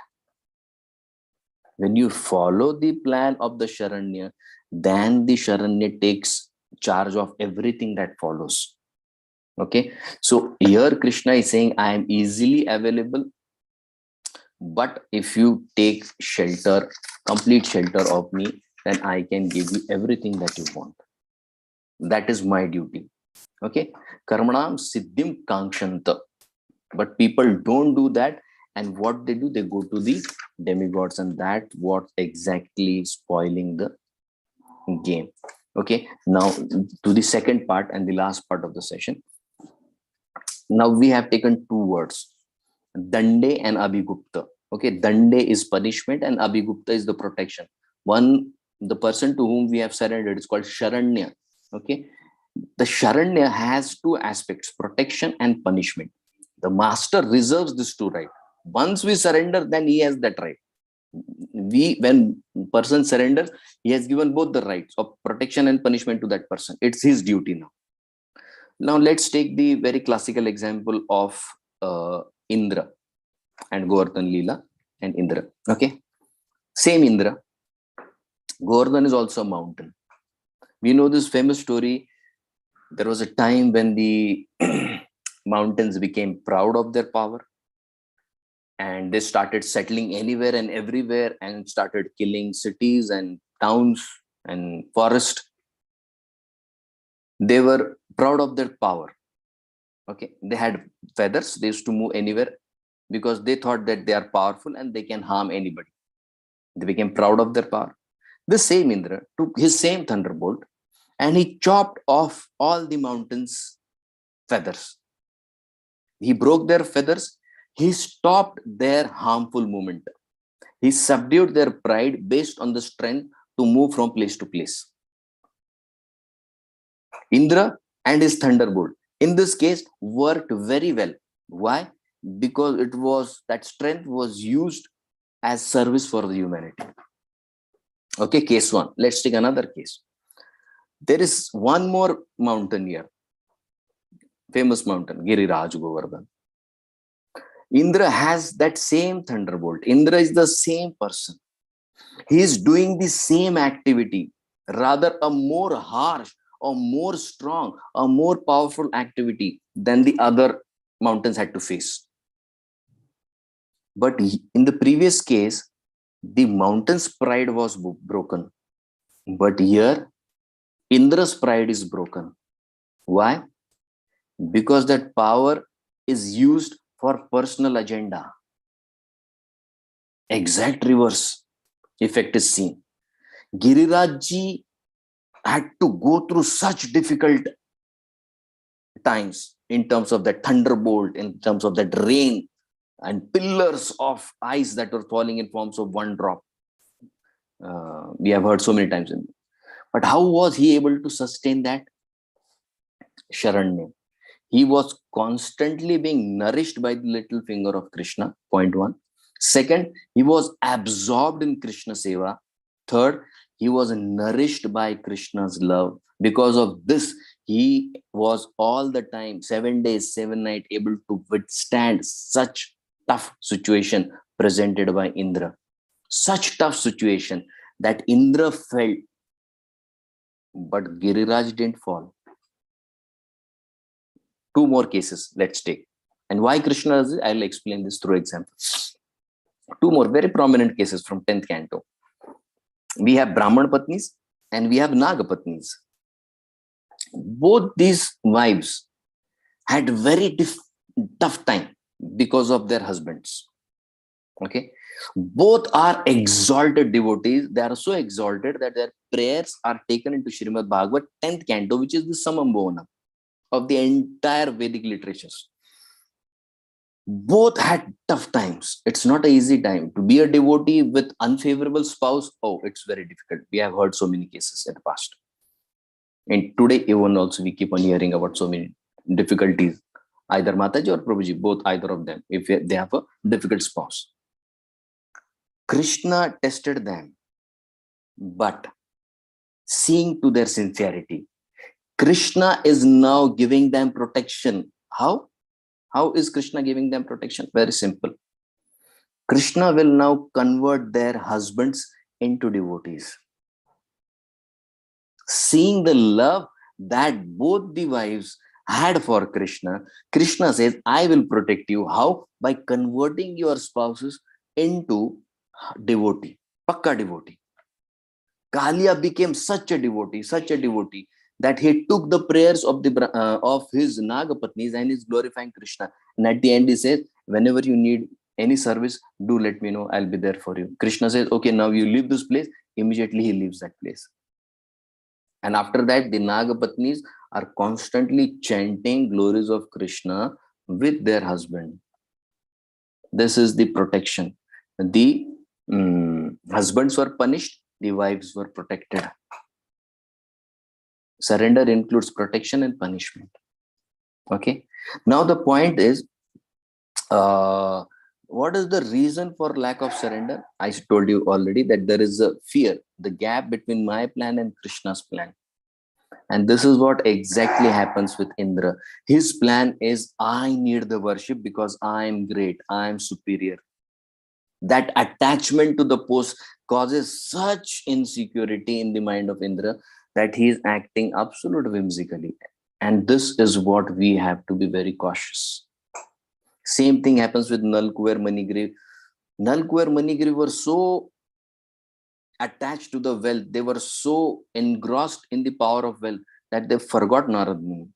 When you follow the plan of the Sharanya, then the Sharanya takes charge of everything that follows. Okay. So here Krishna is saying, I am easily available. But if you take shelter, complete shelter of me, then I can give you everything that you want. That is my duty. Okay. Karmanam siddhim kankshanta. But people don't do that. And what they do, they go to the demigods, and that what exactly spoiling the game. Okay. Now to the second part and the last part of the session. Now we have taken two words, Dande and Abhigupta. Okay, Dande is punishment and Abhigupta is the protection. The person to whom we have surrendered is called Sharanya. Okay, the Sharanya has two aspects, protection and punishment. The master reserves these two rights. Once we surrender, then he has that right. When person surrenders, he has given both the rights of protection and punishment to that person. It's his duty now. Now let's take the very classical example of Indra and Govardhan Leela and Indra. Okay, same Indra. Govardhan is also a mountain. We know this famous story. There was a time when the mountains became proud of their power, and they started settling anywhere and everywhere and started killing cities and towns and forests. They were proud of their power. Okay, they had feathers. They used to move anywhere because they thought that they are powerful and they can harm anybody. They became proud of their power. The same Indra took his same thunderbolt and he chopped off all the mountains' feathers. He broke their feathers. He stopped their harmful movement. He subdued their pride based on the strength to move from place to place. Indra and his thunderbolt, in this case, worked very well. Why? Because that strength was used as service for the humanity. Okay, case one. Let's take another case. There is one more mountain here. Famous mountain, Giriraj Govardhan. Indra has that same thunderbolt. Indra is the same person. He is doing the same activity, rather a more harsh or more strong or more powerful activity than the other mountains had to face. But in the previous case, the mountain's pride was broken. But here, Indra's pride is broken. Why? Because that power is used for personal agenda. Exact reverse effect is seen. Girirajji had to go through such difficult times in terms of that thunderbolt, in terms of that rain and pillars of ice that were falling in forms of one drop. We have heard so many times. But how was he able to sustain that? Sharanya. He was constantly being nourished by the little finger of Krishna, point one. Second, he was absorbed in Krishna Seva. Third, he was nourished by Krishna's love. Because of this, he was all the time, 7 days, 7 nights, able to withstand such tough situation presented by Indra. Such tough situation that Indra felt, but Giriraj didn't fall. Two more cases, let's take. And why Krishna is, I'll explain this through examples. Two more very prominent cases from 10th canto. We have Brahman Patnis and we have Naga Patnis. Both these wives had very tough time because of their husbands. Okay. Both are exalted devotees. They are so exalted that their prayers are taken into Srimad Bhagavatam 10th canto, which is the Samambhavana of the entire Vedic literatures. Both had tough times. It's not an easy time. To be a devotee with unfavorable spouse, oh, it's very difficult. We have heard so many cases in the past. And today, even also, we keep on hearing about so many difficulties. Either Mataji or Prabhuji, both, either of them, if they have a difficult spouse. Krishna tested them, but seeing to their sincerity, Krishna is now giving them protection. How? How is Krishna giving them protection? Very simple. Krishna will now convert their husbands into devotees. Seeing the love that both the wives had for Krishna, Krishna says, I will protect you. How? By converting your spouses into devotee, pakka devotee. Kalia became such a devotee, that he took the prayers of his Nagapatnis and is glorifying Krishna. And at the end, he says, whenever you need any service, do let me know. I'll be there for you. Krishna says, okay, now you leave this place. Immediately he leaves that place. And after that, the Nagapatnis are constantly chanting glories of Krishna with their husband. This is the protection. The husbands were punished, the wives were protected. Surrender includes protection and punishment. Okay. Now the point is, what is the reason for lack of surrender? I told you already that there is a fear, the gap between my plan and Krishna's plan. And this is what exactly happens with Indra. His plan is, I need the worship because I am great, I am superior. That attachment to the post causes such insecurity in the mind of Indra that he is acting absolutely whimsically. And this is what we have to be very cautious. Same thing happens with Nalkuver Manigriv. Nalkuver Manigriv were so attached to the wealth, they were so engrossed in the power of wealth that they forgot Narad Muni.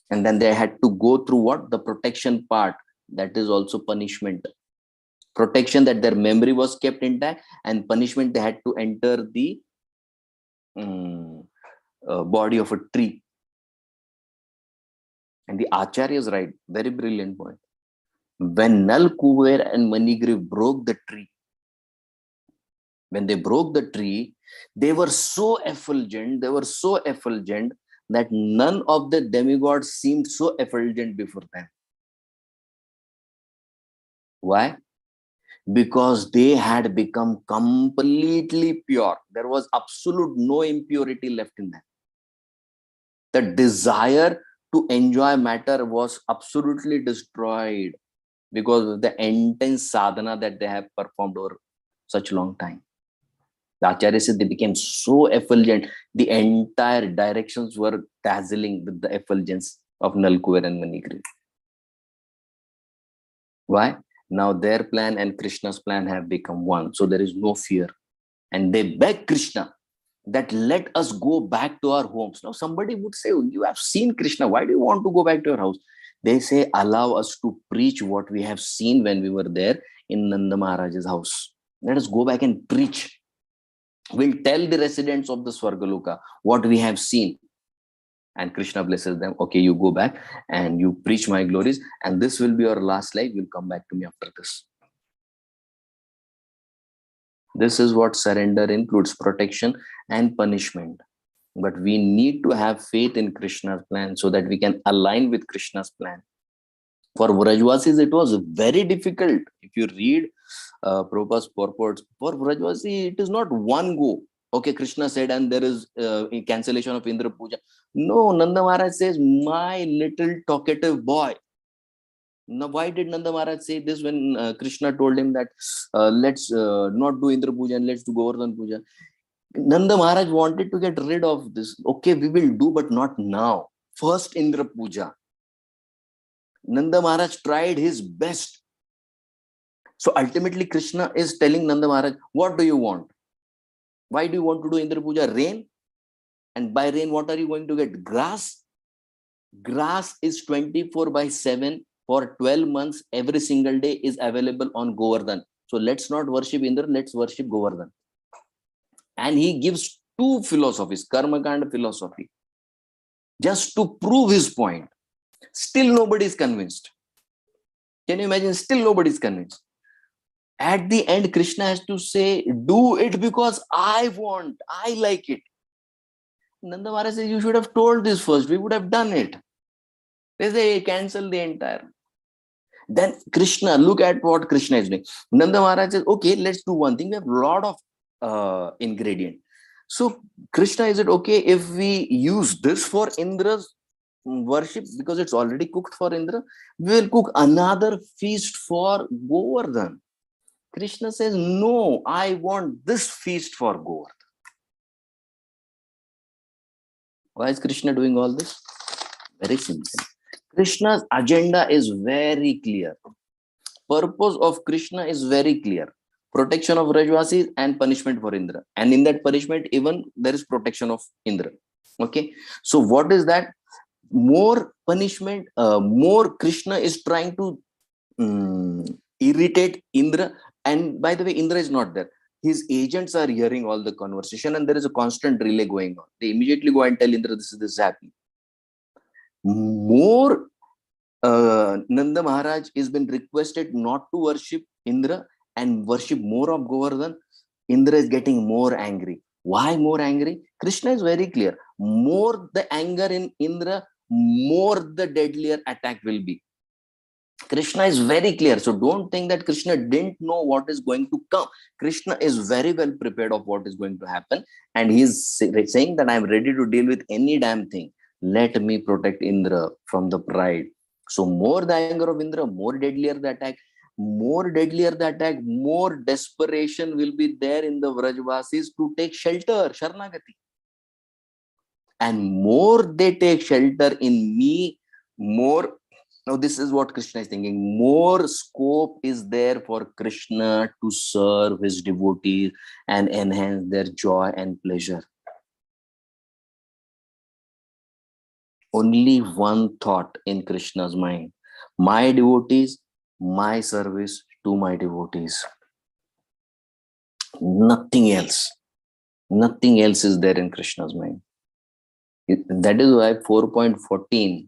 And then they had to go through what? The protection part. That is also punishment. Protection, that their memory was kept intact, and punishment, they had to enter the body of a tree. And the Acharya is right, very brilliant point. When Nal, Kuver and Manigriv broke the tree, when they broke the tree, they were so effulgent, that none of the demigods seemed so effulgent before them. Why? Because they had become completely pure. There was absolute no impurity left in them. The desire to enjoy matter was absolutely destroyed because of the intense sadhana that they have performed over such a long time. The Acharya said they became so effulgent, the entire directions were dazzling with the effulgence of Nalkuver and Manigriv. Why? Now their plan and Krishna's plan have become one. So there is no fear. And they beg Krishna that let us go back to our homes. Now somebody would say, you have seen Krishna. Why do you want to go back to your house? They say, allow us to preach what we have seen when we were there in Nanda Maharaj's house. Let us go back and preach. We'll tell the residents of the Swargaloka what we have seen. And Krishna blesses them. Okay, you go back and you preach my glories, and this will be your last life. You'll come back to me after this. This is what surrender includes, protection and punishment. But we need to have faith in Krishna's plan so that we can align with Krishna's plan. For Vrajvasis, it was very difficult. If you read Prabhupada's purports, for Vrajvasi, it is not one go. Okay, Krishna said, and there is a cancellation of Indra Puja. No, Nanda Maharaj says, my little talkative boy. Now, why did Nanda Maharaj say this when Krishna told him that let's not do Indra Puja and let's do Govardhan Puja? Nanda Maharaj wanted to get rid of this. Okay, we will do, but not now. First Indra Puja. Nanda Maharaj tried his best. So ultimately, Krishna is telling Nanda Maharaj, what do you want? Why do you want to do Indra Puja? Rain. And by rain, what are you going to get? Grass. Grass is 24/7 for 12 months. Every single day is available on Govardhan. So let's not worship Indra, let's worship Govardhan. And he gives two philosophies, Karma Kanda philosophy, just to prove his point. Still nobody is convinced. Can you imagine? Still nobody is convinced. At the end, Krishna has to say, do it because I want, I like it. Nanda Maharaj says, you should have told this first, we would have done it. They say, cancel the entire. Then Krishna, look at what Krishna is doing. Nanda Maharaj says, okay, let's do one thing. We have a lot of ingredient. So Krishna, is it okay if we use this for Indra's worship because it's already cooked for Indra? We will cook another feast for Govardhan. Krishna says, no, I want this feast for Govardhan. Why is Krishna doing all this? Very simple. Krishna's agenda is very clear. Purpose of Krishna is very clear. Protection of Rajvasis and punishment for Indra. And in that punishment, even there is protection of Indra. Okay. So what is that? More punishment, more Krishna is trying to irritate Indra. And by the way, Indra is not there. His agents are hearing all the conversation and there is a constant relay going on. They immediately go and tell Indra, this is happening. More Nanda Maharaj has been requested not to worship Indra and worship more of Govardhan. Indra is getting more angry. Why more angry? Krishna is very clear. More the anger in Indra, more the deadlier attack will be. Krishna is very clear. So don't think that Krishna didn't know what is going to come. Krishna is very well prepared of what is going to happen. And he is saying that I am ready to deal with any damn thing. Let me protect Indra from the pride. So more the anger of Indra, more deadlier the attack. More deadlier the attack, more desperation will be there in the Vrajvasis to take shelter, Sharanagati. And more they take shelter in me, more. Now this is what Krishna is thinking. More scope is there for Krishna to serve his devotees and enhance their joy and pleasure. Only one thought in Krishna's mind. My devotees, my service to my devotees. Nothing else. Nothing else is there in Krishna's mind. That is why 4.14,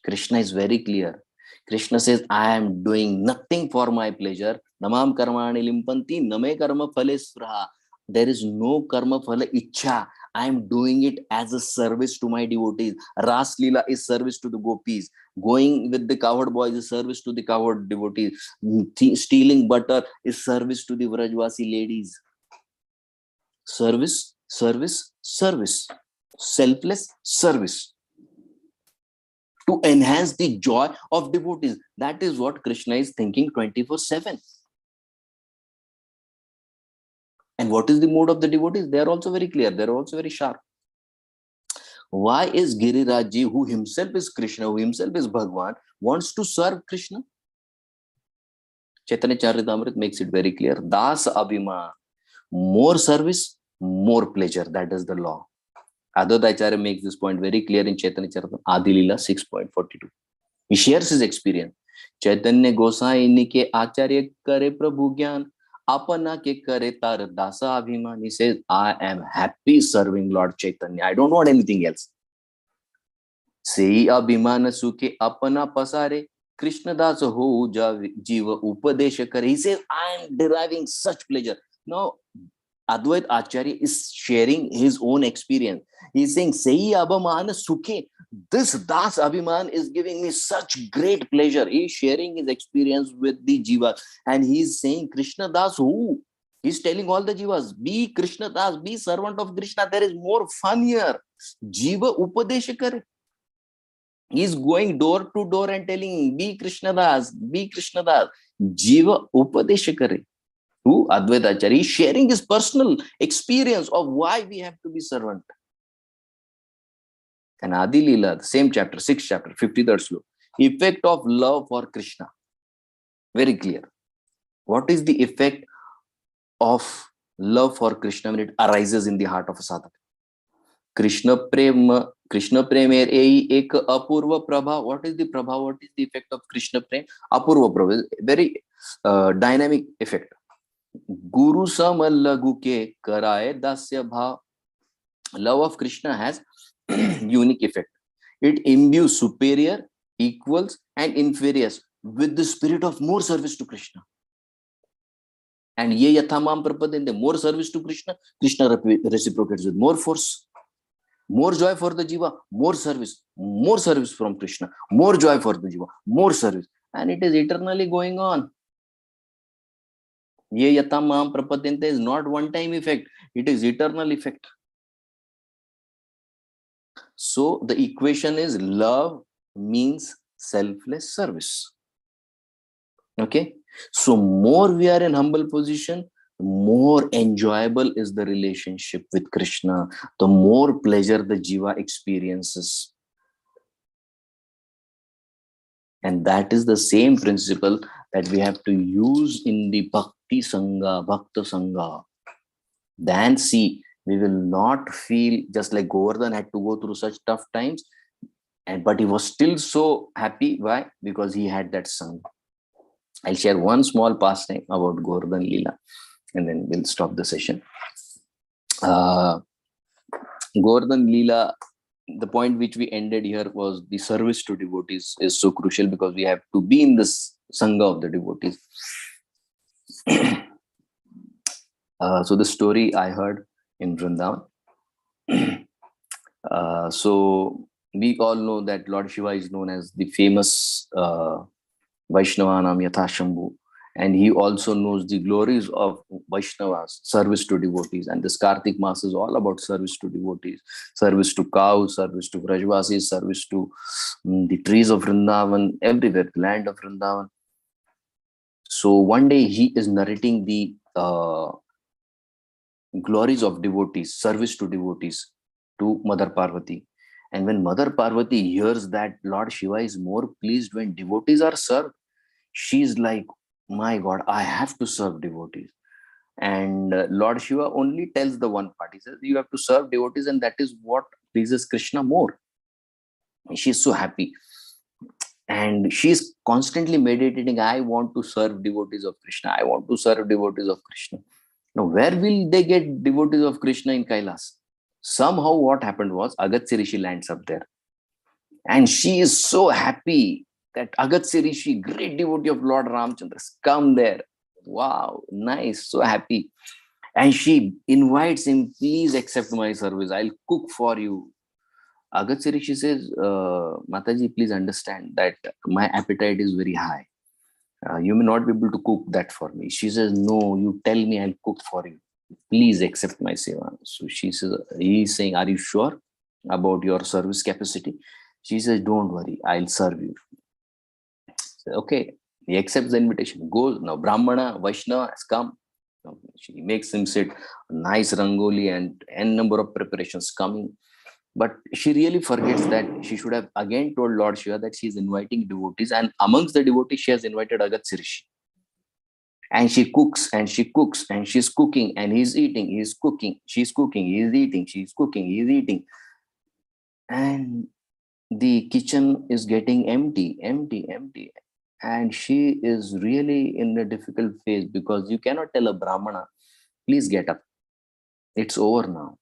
Krishna is very clear. Krishna says, I am doing nothing for my pleasure. Namam karmani limpanti, name karma phale suraha. There is no karma phala ichha. I am doing it as a service to my devotees. Ras Leela is service to the gopis. Going with the cowherd boys is service to the cowherd devotees. Stealing butter is service to the Vrajvasi ladies. Service, service, service. Selfless service. To enhance the joy of devotees. That is what Krishna is thinking 24/7. And what is the mood of the devotees? They are also very clear. They are also very sharp. Why is Girirajji, who himself is Krishna, who himself is Bhagwan, wants to serve Krishna? Chaitanya Charitamrita makes it very clear. Das Abhima. More service, more pleasure. That is the law. Advaita Acharya makes this point very clear in Chaitanya Charitamrita, Adi Leela 6.42. He shares his experience. Chaitanya Gosai Nike Acharya Kare Prabhu Gyan. Apana ke kare tar dasa abhiman. He says, I am happy serving Lord Chaitanya. I don't want anything else. Sei abhimana suke apana pasare. Krishna das ho jiva upadesha kare. He says, I am deriving such pleasure. Now, Advaita Acharya is sharing his own experience. He is saying, Sei abhimana suke. This Das Abhiman is giving me such great pleasure. He is sharing his experience with the Jivas. And he is saying, Krishna Das who? He is telling all the Jivas, be Krishna Das, be servant of Krishna. There is more fun here. Jiva Upadesha kare. He is going door to door and telling, be Krishna Das, be Krishna Das. Jiva Upadesha kare. Who? Advaita Acharya. He is sharing his personal experience of why we have to be servant. And Adi Leela, the same chapter, 6th chapter, 53rd sloka. Effect of love for Krishna. Very clear. What is the effect of love for Krishna when it arises in the heart of a sadhaka? Krishna prema ei ek apurva prabha. What is the prabha? What is the effect of Krishna prema? Apurva prabha. Very dynamic effect. Guru Samallagu ke karaye dasya bhav. Love of Krishna has unique effect. It imbues superior, equals, and inferiors with the spirit of more service to Krishna. And ye yathamam prapadente, more service to Krishna, Krishna reciprocates with more force. More joy for the jiva, more service from Krishna, more joy for the jiva, more service. And it is eternally going on. Ye yatamam prapadente is not one-time effect. It is eternal effect. So the equation is love means selfless service. Okay. So more we are in humble position, more enjoyable is the relationship with Krishna, the more pleasure the jiva experiences. And that is the same principle that we have to use in the Bhakti Sangha, Bhakta Sangha. Then see, we will not feel just like Govardhan had to go through such tough times, but he was still so happy. Why? Because he had that Sangha. I'll share one small pastime about Govardhan Leela, and then we'll stop the session. Govardhan Leela, the point which we ended here was the service to devotees is so crucial because we have to be in this Sangha of the devotees. So the story I heard in Vrindavan. So we all know that Lord Shiva is known as the famous Vaishnavanam Yatha Shambhu, and he also knows the glories of Vaishnavas, service to devotees. And this Kartik Mass is all about service to devotees, service to cows, service to Vrajvasis, service to the trees of Vrindavan, everywhere, the land of Vrindavan. So one day he is narrating the glories of devotees, service to devotees to Mother Parvati. And when Mother Parvati hears that Lord Shiva is more pleased when devotees are served, she's like, my God, I have to serve devotees. And Lord Shiva only tells the one part. He says, you have to serve devotees, and that is what pleases Krishna more. She's so happy. And she's constantly meditating, I want to serve devotees of Krishna. I want to serve devotees of Krishna. Now, where will they get devotees of Krishna in Kailas? Somehow what happened was Agatsi Rishi lands up there. And she is so happy that Agatsi Rishi, great devotee of Lord Ramchandra, has come there. Wow, nice, so happy. And she invites him, please accept my service. I'll cook for you. Agatsi Rishi says, Mataji, please understand that my appetite is very high. You may not be able to cook that for me. She says, no, you tell me, I'll cook for you. Please accept my seva. So she says, he is saying, are you sure about your service capacity? She says, don't worry, I'll serve you. So, okay, he accepts the invitation, goes. Now Brahmana, Vaishnava has come. She makes him sit, nice rangoli and n number of preparations coming. But she really forgets that she should have again told Lord Shiva that she is inviting devotees, and amongst the devotees she has invited Agatsi Rishi. And she cooks and she cooks and she's cooking and he's eating, he's cooking, she's cooking, he's eating, she's cooking, he's eating. And the kitchen is getting empty. And she is really in a difficult phase because you cannot tell a Brahmana, please get up. It's over now.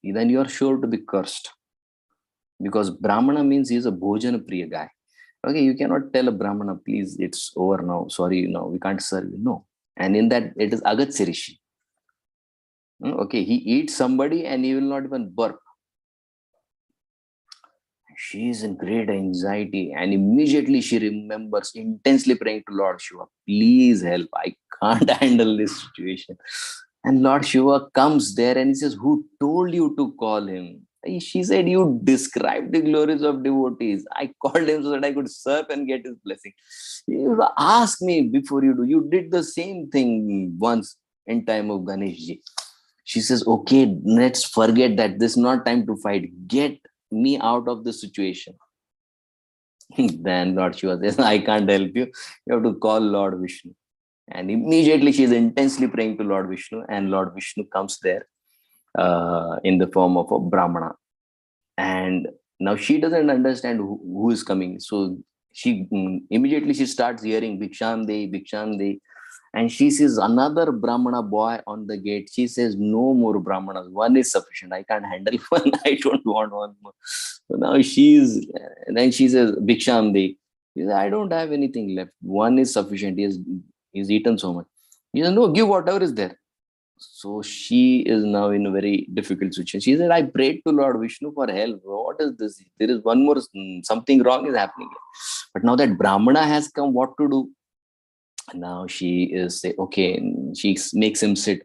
Then you are sure to be cursed. Because Brahmana means he's a Bhojana Priya guy. Okay, you cannot tell a Brahmana, please, it's over now. Sorry, no, we can't serve you. No. And in that, it is Agatsi Rishi. Okay, he eats somebody and he will not even burp. She is in great anxiety, and immediately she remembers intensely praying to Lord Shiva, please help, I can't handle this situation. And Lord Shiva comes there and he says, who told you to call him? She said, you described the glories of devotees. I called him so that I could serve and get his blessing. You ask me before you do. You did the same thing once in time of Ganeshji. She says, okay, let's forget that. This is not time to fight. Get me out of the situation. Then Lord Shiva says, I can't help you. You have to call Lord Vishnu. And immediately she is intensely praying to Lord Vishnu, and Lord Vishnu comes there in the form of a Brahmana. And now she doesn't understand who is coming. So she immediately she starts hearing Bhiksham Dei, Bhiksham Dei. And she sees another Brahmana boy on the gate. She says, no more Brahmanas. One is sufficient. I can't handle one. I don't want one more. So now then she says, Bhiksham de. She says, I don't have anything left. One is sufficient. He's eaten so much. He says, no, give whatever is there. So she is now in a very difficult situation. She said, I prayed to Lord Vishnu for help. What is this? There is one more, something wrong is happening. But now that Brahmana has come, what to do? Now she is say, okay, she makes him sit,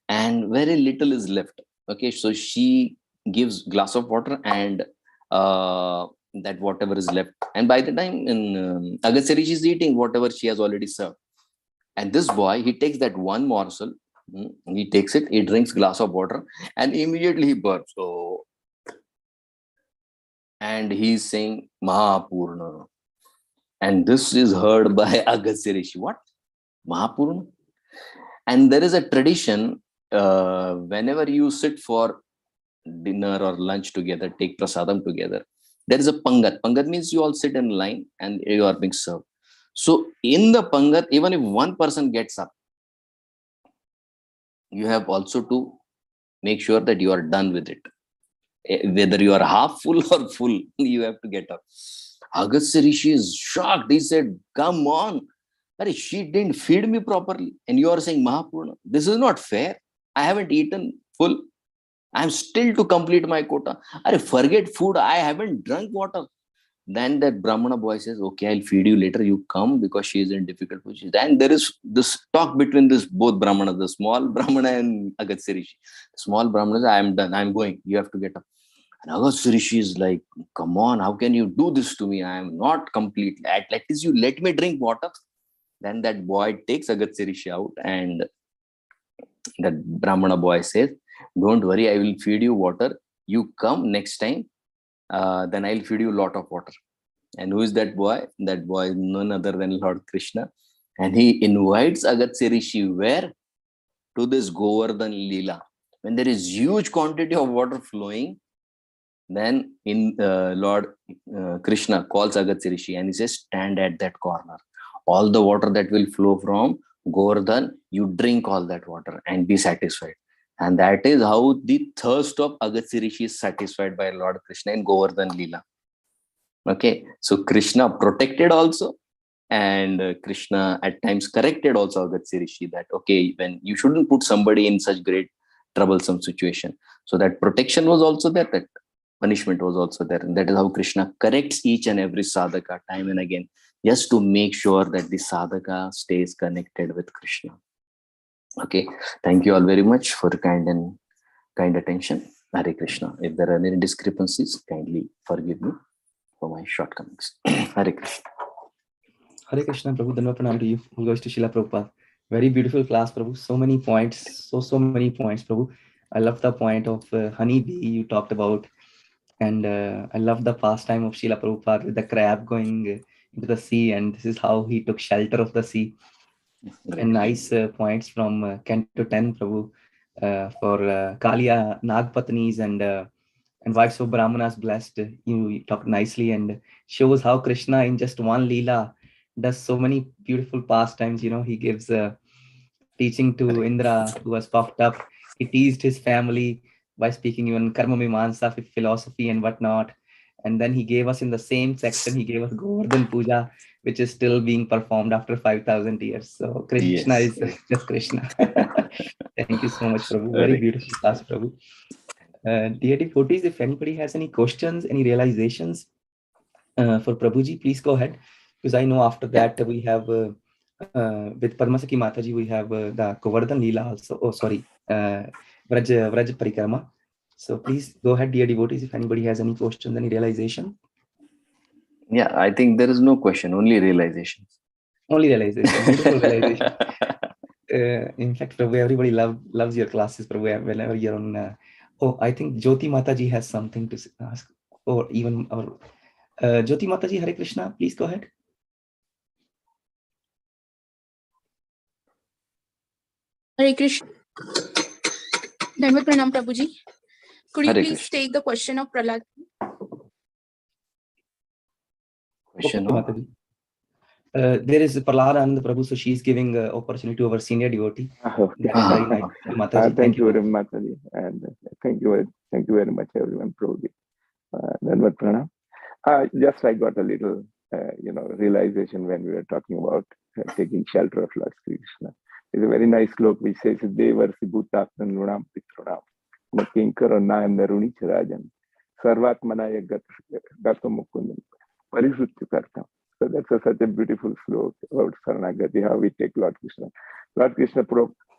and very little is left. Okay, so she gives glass of water and that whatever is left. And by the time in Agatsari, she's eating whatever she has already served. And this boy, he takes that one morsel, he takes it, he drinks glass of water, and immediately he burps. So, and he's saying Mahapurna. And this is heard by Agastya Rishi. What? Mahapurna? And there is a tradition, whenever you sit for dinner or lunch together, take prasadam together, there is a pangat. Pangat means you all sit in line and you are being served. So in the pangat, even if one person gets up, you have also to make sure that you are done with it. Whether you are half full or full, you have to get up. Agastya Rishi is shocked. He said, come on. She didn't feed me properly. And you are saying Mahapurna. This is not fair. I haven't eaten full. I'm still to complete my quota. Forget food. I haven't drunk water. Then that Brahmana boy says, okay, I'll feed you later. You come, because she is in difficult position. And there is this talk between this both Brahmanas, the small Brahmana and Agastya Rishi. Small Brahmana says, I am done. I'm going. You have to get up. And Agastya Rishi is like, come on, how can you do this to me? I am not complete. At least you let me drink water. Then that boy takes Agastya Rishi out, and that Brahmana boy says, don't worry, I will feed you water. You come next time, then I'll feed you a lot of water. And who is that boy? That boy is none other than Lord Krishna. And he invites Agastya Rishi where? To this Govardhan Leela. When there is huge quantity of water flowing, then Lord Krishna calls Agastya Rishi and he says, stand at that corner. All the water that will flow from Govardhan, you drink all that water and be satisfied. And that is how the thirst of Agastya Rishi is satisfied by Lord Krishna in Govardhan Leela. Okay, so Krishna protected also, and Krishna at times corrected also Agastya Rishi that, okay, when you shouldn't put somebody in such great troublesome situation. So that protection was also there, that punishment was also there. And that is how Krishna corrects each and every sadhaka time and again, just to make sure that the sadhaka stays connected with Krishna. Okay, thank you all very much for kind attention. Hare Krishna. If there are any discrepancies, kindly forgive me for my shortcomings. Hare Krishna. Hare Krishna, Prabhu. Dhanva pranam to you. All goes to Srila Prabhupada. Very beautiful class, Prabhu. So many points. So many points, Prabhu. I love the point of honey bee you talked about. And I love the pastime of Srila Prabhupada with the crab going into the sea. And this is how he took shelter of the sea. Right. And nice points from Canto 10, Prabhu, for Kaliya, Nagpatnis and wives of Brahmanas blessed. You talked nicely and shows how Krishna in just one Leela does so many beautiful pastimes. He gives teaching to Indra, who was puffed up. He teased his family by speaking even karma mimamsa, philosophy and whatnot. And then he gave us in the same section, he gave us Govardhan Puja, which is still being performed after 5,000 years. So Krishna is just Krishna. Thank you so much, Prabhu. Very beautiful class, Prabhu. Dear devotees, if anybody has any questions, any realizations for Prabhuji, please go ahead. Because I know after that we have, with Padmasaki Mataji, we have the Govardhan Leela also. Oh, sorry, Vraj Parikrama. So please go ahead, dear devotees, if anybody has any questions, any realization. Yeah, I think there is no question, only realizations. Only realization, beautiful realization. In fact, Prabhu, everybody loves your classes, Prabhu, whenever you're on. I think Jyoti Mataji has something to ask, or even our Jyoti Mataji, Hare Krishna, please go ahead. Hare Krishna. Dhanvat Pranam, Prabhuji. Could you Hare please Krishna. take the question of Prahlad? Question Okay, of Mataji. There is Prahlada Anand Prabhu, so she is giving opportunity to our senior devotee. Okay. That is very nice. Thank you, Mataji. Thank you very much, Mataji. And thank you very much, everyone. Probably. Danvat Pranam. Just I got a little, realization when we were talking about taking shelter of Lord Krishna. It's a very nice sloka which says, Devarsi Bhutatman Runam Pitrunam Nakinkara Nayam Naruni Charajan Sarvatmanaya Gatamukundam Parisuttu Kartam. So that's such a beautiful sloka about Saranagati, how we take Lord Krishna. Lord Krishna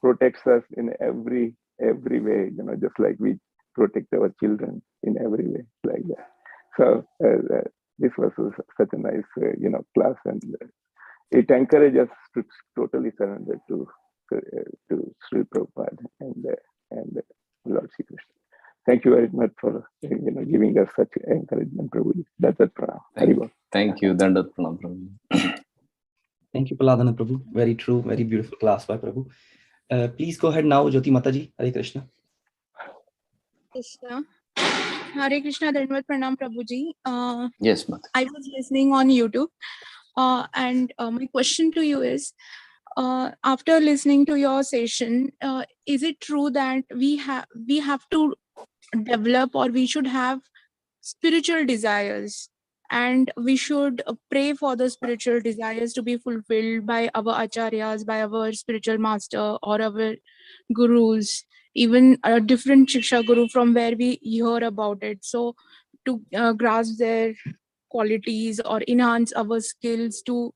protects us in every way, just like we protect our children in every way, like that. So this was such a nice, class, and it encourages us to totally surrender to Sri Prabhupada and Lord Sri Krishna. Thank you very much for giving us such encouragement, Prabhu. That's it, Prabhu. Thank you, Dandat Pranam, Prabhu. Thank you, Prahlada Prabhu. Very true, very beautiful class by Prabhu. Please go ahead now, Jyoti Mataji. Hare Krishna. Krishna. Hare Krishna, Dandavat Pranam Prabhuji. Yes, Mata. I was listening on YouTube, and my question to you is, after listening to your session, is it true that we have to develop, or we should have spiritual desires, and we should pray for the spiritual desires to be fulfilled by our acharyas, by our spiritual master, or our gurus, even a different Shiksha Guru from where we hear about it, so to grasp their qualities or enhance our skills to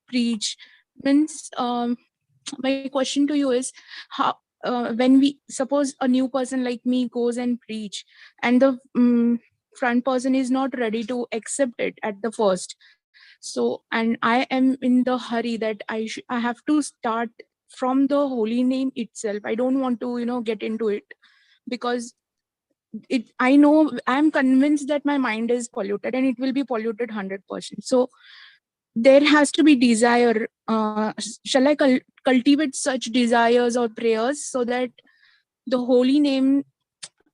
preach? Means, my question to you is, how when we suppose a new person like me goes and preach, and the front person is not ready to accept it at the first, so, and I am in the hurry that I have to start from the holy name itself. I don't want to get into it, because I know, I'm convinced that my mind is polluted, and it will be polluted 100%. So there has to be desire. Shall I cultivate such desires or prayers, so that the holy name,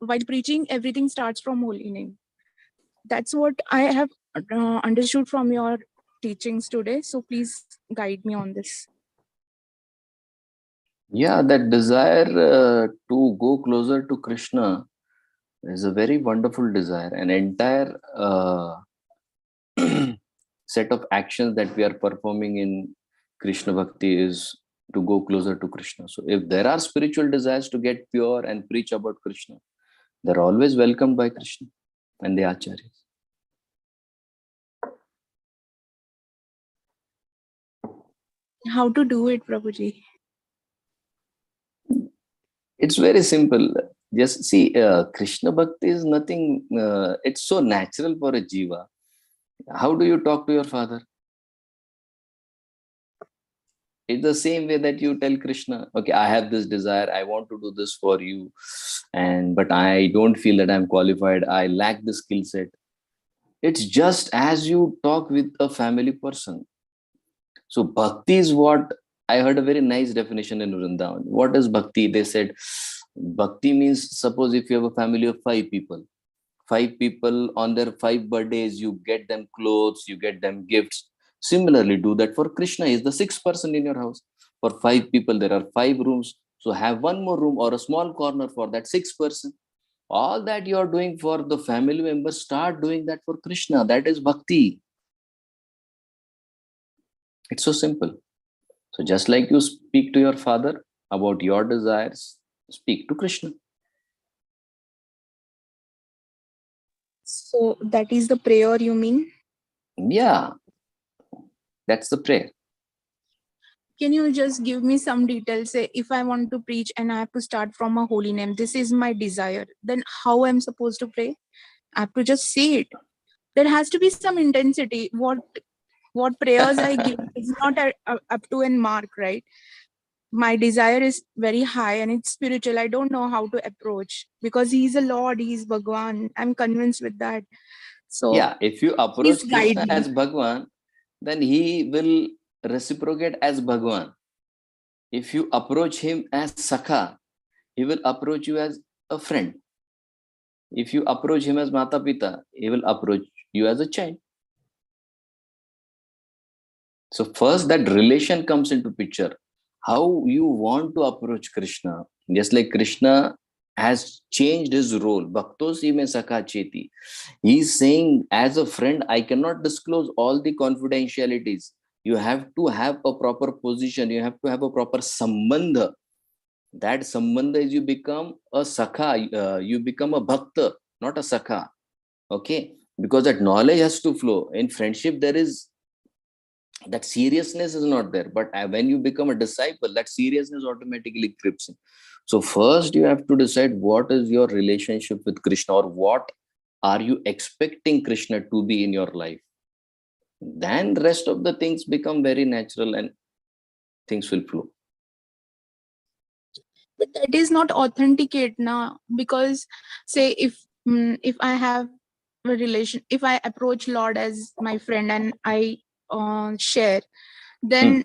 while preaching, everything starts from holy name? That's what I have understood from your teachings today. So please guide me on this. Yeah, that desire to go closer to Krishna is a very wonderful desire. An entire set of actions that we are performing in Krishna Bhakti is to go closer to Krishna. So if there are spiritual desires to get pure and preach about Krishna, they're always welcomed by Krishna and the acharyas. How to do it, Prabhuji? It's very simple. Just see, Krishna Bhakti is nothing, it's so natural for a jiva. How do you talk to your father? It's the same way that you tell Krishna, okay, I have this desire, I want to do this for you, but I don't feel that I'm qualified, I lack the skill set. It's just as you talk with a family person. So bhakti is what, I heard a very nice definition in Vrindavan. What is bhakti? They said, bhakti means, suppose if you have a family of 5 people, 5 people on their 5 birthdays, you get them clothes, you get them gifts. Similarly, do that for Krishna. He is the 6th person in your house. For 5 people, there are 5 rooms. So have one more room or a small corner for that 6th person. All that you are doing for the family members, start doing that for Krishna. That is bhakti. It's so simple. So just like you speak to your father about your desires, speak to Krishna. So that is the prayer, you mean? Yeah, that's the prayer. Can you just give me some details? Say, if I want to preach and I have to start from a holy name, this is my desire, then how I'm supposed to pray? I have to just say it. There has to be some intensity. What prayers I give is not up to a mark, right? My desire is very high and it's spiritual. I don't know how to approach, because he's a Lord, he's Bhagwan. I'm convinced with that. So yeah, if you approach please guide Krishna me. as Bhagwan, then he will reciprocate as Bhagwan. If you approach him as Sakha, he will approach you as a friend. If you approach him as Mata Pita, he will approach you as a child. So first that relation comes into picture. How you want to approach Krishna. Just like Krishna has changed his role. Bhaktosi mein sakha cheti. He is saying, as a friend, I cannot disclose all the confidentialities. You have to have a proper position. You have to have a proper sambandha. That sambandha is you become a sakha. You become a bhakta, not a sakha. Okay? Because that knowledge has to flow. In friendship, there is that seriousness is not there, but when you become a disciple, that seriousness automatically creeps in. So first you have to decide what is your relationship with Krishna, or what are you expecting Krishna to be in your life. Then rest of the things become very natural and things will flow. But that is not authenticate now, because say if I have a relation, if I approach Lord as my friend and I share, then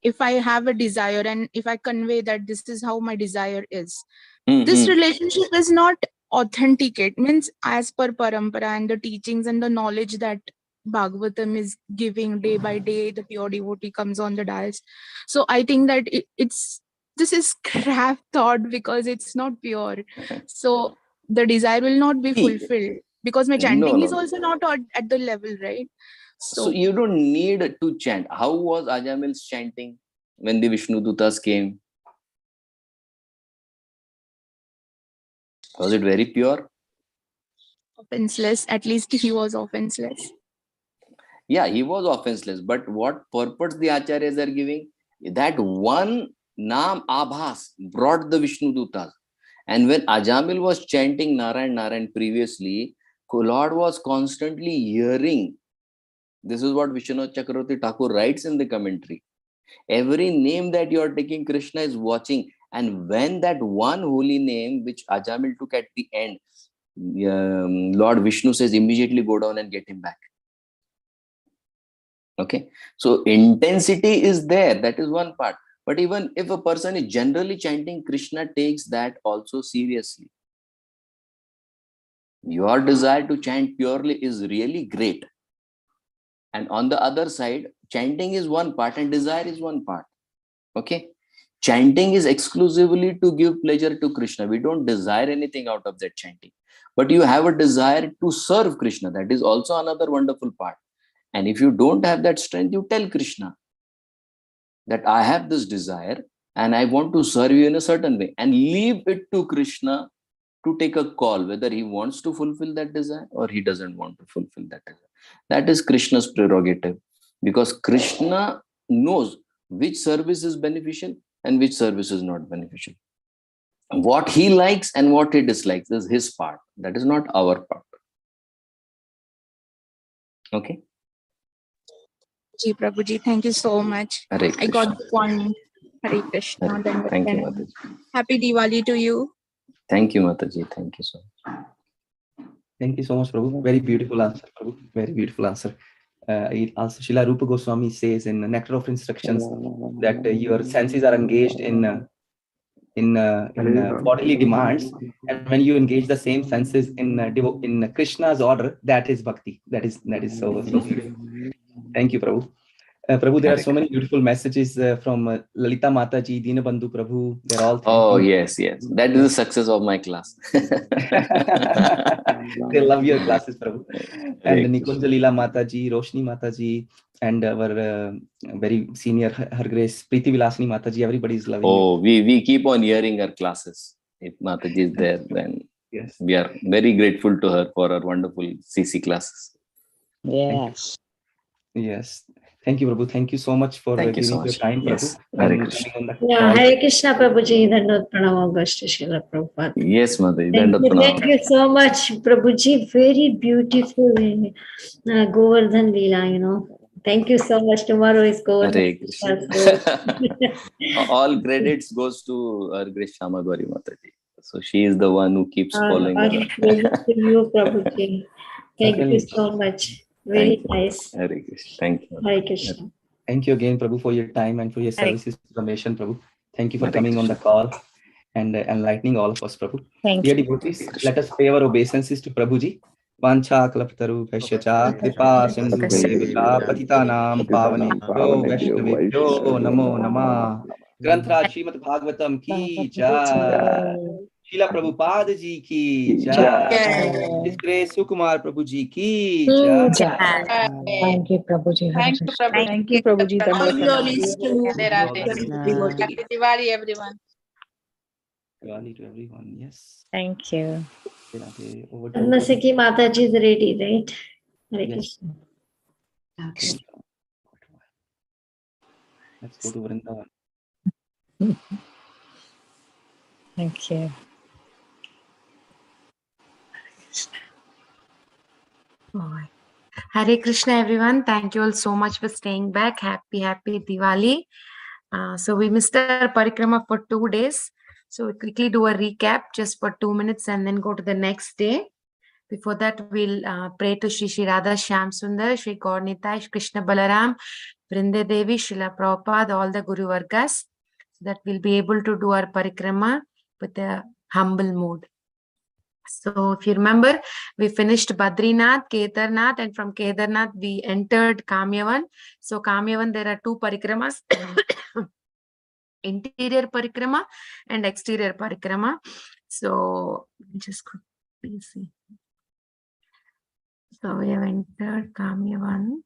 if I have a desire and if I convey that this is how my desire is, this relationship is not authenticate, means as per parampara and the teachings and the knowledge that Bhagavatam is giving day by day, the pure devotee comes on the dais. So I think that this is crap thought, because it's not pure. So the desire will not be fulfilled, because my chanting is also not at the level, right? So you don't need to chant. How was Ajamil's chanting when the Vishnu Dutas came? Was it very pure? Offenseless. At least he was offenseless. Yeah, he was offenseless. But what purpose the Acharyas are giving? That one Naam Abhas brought the Vishnu Dutas. And when Ajamil was chanting Narayan Narayan previously, Lord was constantly hearing. This is what Vishwanath Chakravarti Thakur writes in the commentary. Every name that you are taking, Krishna is watching. And when that one holy name, which Ajamil took at the end, Lord Vishnu says, immediately go down and get him back. Okay. So intensity is there. That is one part. But even if a person is generally chanting, Krishna takes that also seriously. Your desire to chant purely is really great. And on the other side, chanting is one part and desire is one part. Okay. Chanting is exclusively to give pleasure to Krishna. We don't desire anything out of that chanting. But you have a desire to serve Krishna. That is also another wonderful part. And if you don't have that strength, you tell Krishna that I have this desire and I want to serve you in a certain way, and leave it to Krishna to take a call whether he wants to fulfill that desire or he doesn't want to fulfill that desire. That is Krishna's prerogative, because Krishna knows which service is beneficial and which service is not beneficial. What he likes and what he dislikes is his part. That is not our part. Okay. Ji Prabhuji, thank you so much. I got the point. Hare Krishna. Thank you, Mataji. Happy Diwali to you. Thank you, Mataji. Thank you so much. Thank you so much, Prabhu. Very beautiful answer, Prabhu. Very beautiful answer. Also, Srila Rupa Goswami says in Nectar of Instructions that your senses are engaged in bodily demands, and when you engage the same senses in Krishna's order, that is bhakti. That is so beautiful. Thank you, Prabhu. Prabhu, there are so many beautiful messages from Lalita Mataji, Dinabandhu Prabhu. They're all. Oh, yes. That is the success of my class. They love your classes, Prabhu. And Nikunja Leela Mataji, Roshni Mataji, and our very senior Her Grace Preeti Vilasini Mataji. Everybody is loving. Oh, we keep on hearing her classes. If Mataji is there, then yes, we are very grateful to her for her wonderful CC classes. Yes. Yes. Thank you, Prabhu. Thank you so much for giving your time, yes. Prabhu. Hare Krishna. Hare Krishna, Prabhuji. Dandavat pranam Augusta Srila Prabhupada. Yes, Mataji. Thank you so much, Prabhuji. Very beautiful Govardhan Leela, Thank you so much. Tomorrow is Govardhan. All credits goes to our Grace Shama Gauri Mataji. So she is the one who keeps following all credits to you, Prabhuji. Thank you so much. Very nice. Hare Krishna. Thank you. Hare Krishna. Thank you again, Prabhu, for your time and for your services to the nation, Prabhu. Thank you for coming on the call and enlightening all of us, Prabhu. Dear devotees, let us pay our obeisances to Prabhuji वाञ्छाकल्पतरुभ्यश्च च कृपा सिन्धुभ्यैव पतितानां पावनेभ्यो वैष्णवेभ्यो नमो नमः। ग्रंथराज श्रीमद् भागवतम की जय। शीला प्रभुपाद जी की जय। His Grace सुकुमार प्रभु जी की जय। Thank you, Prabhuji. Hare Thank you, Krishna. Prabhu. Thank you, Prabhuji. All Dandavat pranam. glories to All Happy glories. Diwali, everyone. Diwali to everyone. Yes. Thank you. Over to Masaki Mataji is ready, right? Hare Yes. Krishna. Let's go to Vrindavan. Thank you. Hare Krishna, everyone. Thank you all so much for staying back. Happy Diwali. So we missed our parikrama for 2 days. So we quickly do a recap just for 2 minutes and then go to the next day. Before that, we'll pray to Shri Radha Shyam Sundar, Shri Gaurnitai, Shri Krishna Balaram, Vrinde Devi, Srila Prabhupada, all the Guru Vargas, so that we'll be able to do our parikrama with a humble mood. So if you remember, we finished Badrinath, Kedarnath, and from Kedarnath, we entered Kamyavan. So Kamyavan, there are 2 parikramas, interior parikrama and exterior parikrama. So just quickly see. So we have entered Kamyavan.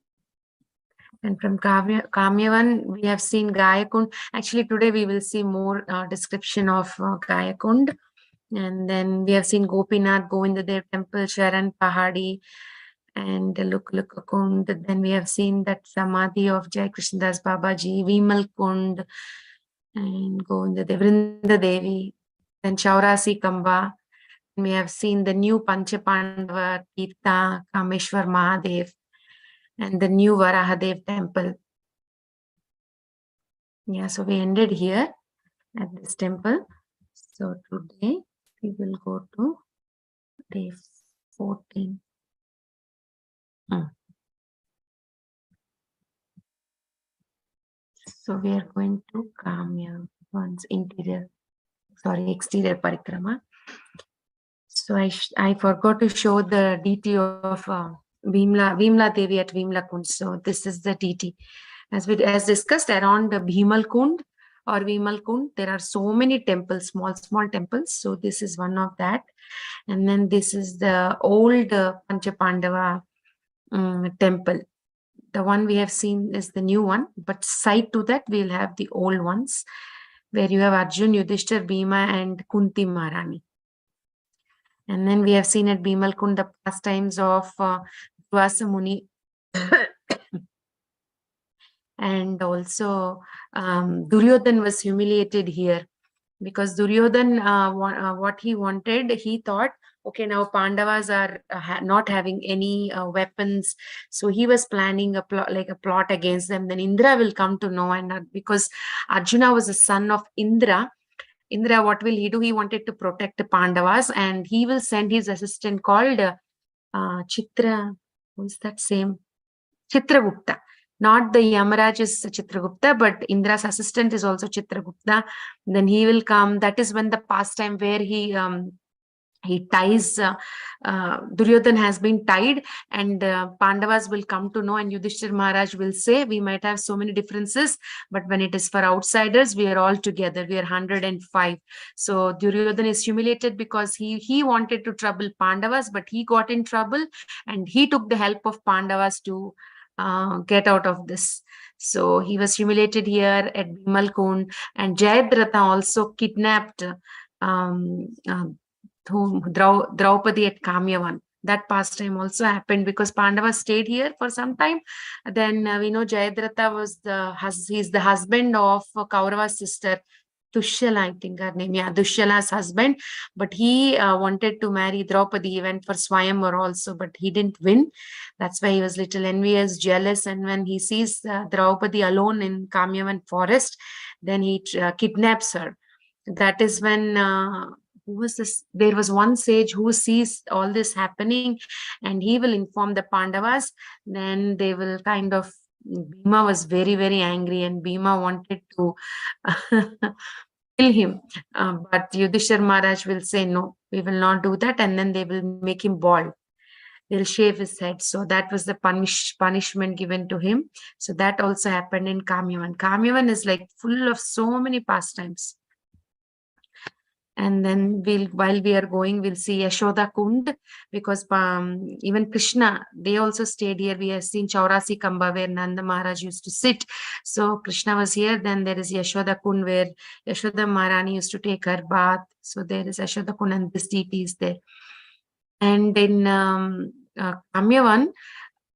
And from Kamyavan, we have seen Gayakund. Actually, today we will see more description of Gayakund. And then we have seen Gopinath, Govindadev Temple, Sharan Pahadi, and Kund. Then we have seen that Samadhi of Jai Krishnadas Babaji, Vimal Kund, and Govindadev, Vrinda Devi, then Chaurasi Kamba. We have seen the new Panchapandava, Tirtha, Kameshwar Mahadev, and the new Varahadev Temple. Yeah, so we ended here at this temple. So today we will go to day 14. So we are going to Kamyavan's exterior parikrama. So I forgot to show the deity of Vimla Devi at Vimla Kund. So this is the deity. As discussed, around Bhimal Kund or Vimal Kund, there are so many temples, small temples. So this is one of that. And then this is the old Panchapandava temple. The one we have seen is the new one, but side to that, we'll have the old ones, where you have Arjun, Yudhishthir, Bhima, and Kunti Maharani. And then we have seen at Bhimal Kund the pastimes of Durvasa Muni. And also Duryodhan was humiliated here, because Duryodhan, what he wanted, he thought, okay, now Pandavas are not having any weapons, so he was planning a plot against them. Then Indra will come to know, and because Arjuna was a son of Indra, what will he do? He wanted to protect the Pandavas, and he will send his assistant called Chitra. Who is that same? Chitragupta. Not the Yamaraj is Chitragupta, but Indra's assistant is also Chitragupta. Then he will come. That is when the pastime where he ties, Duryodhan has been tied, and Pandavas will come to know, and Yudhishthir Maharaj will say, we might have so many differences, but when it is for outsiders, we are all together. We are 105. So Duryodhan is humiliated because he wanted to trouble Pandavas, but he got in trouble, and he took the help of Pandavas to get out of this. So he was humiliated here at Bhimal Kund, and Jayadratha also kidnapped Draupadi at Kamyavan. That pastime also happened because Pandavas stayed here for some time. Then we know Jayadratha was he's the husband of Kaurava's sister, Dushyala, I think her name. Yeah, Dushyala's husband. But he wanted to marry Draupadi. He went for Swayamvar also, but he didn't win. That's why he was little envious, jealous. And when he sees Draupadi alone in Kamyavan forest, then he kidnaps her. That is when who was this? There was one sage who sees all this happening, and he will inform the Pandavas. Then they will kind of. Bhima was very, very angry, and Bhima wanted to kill him. But Yudhishthir Maharaj will say, no, we will not do that. And then they will make him bald. they'll shave his head. So that was the punishment given to him. So that also happened in Kamyavan. Kamyavan is like full of so many pastimes. And then while we are going, we'll see Yashoda Kund, because even Krishna, they also stayed here. We have seen Chaurasi Kamba, where Nanda Maharaj used to sit. So Krishna was here. Then there is Yashoda Kund, where Yashoda Maharani used to take her bath. So there is Yashoda Kund, and this deity is there. And in Kamyavan,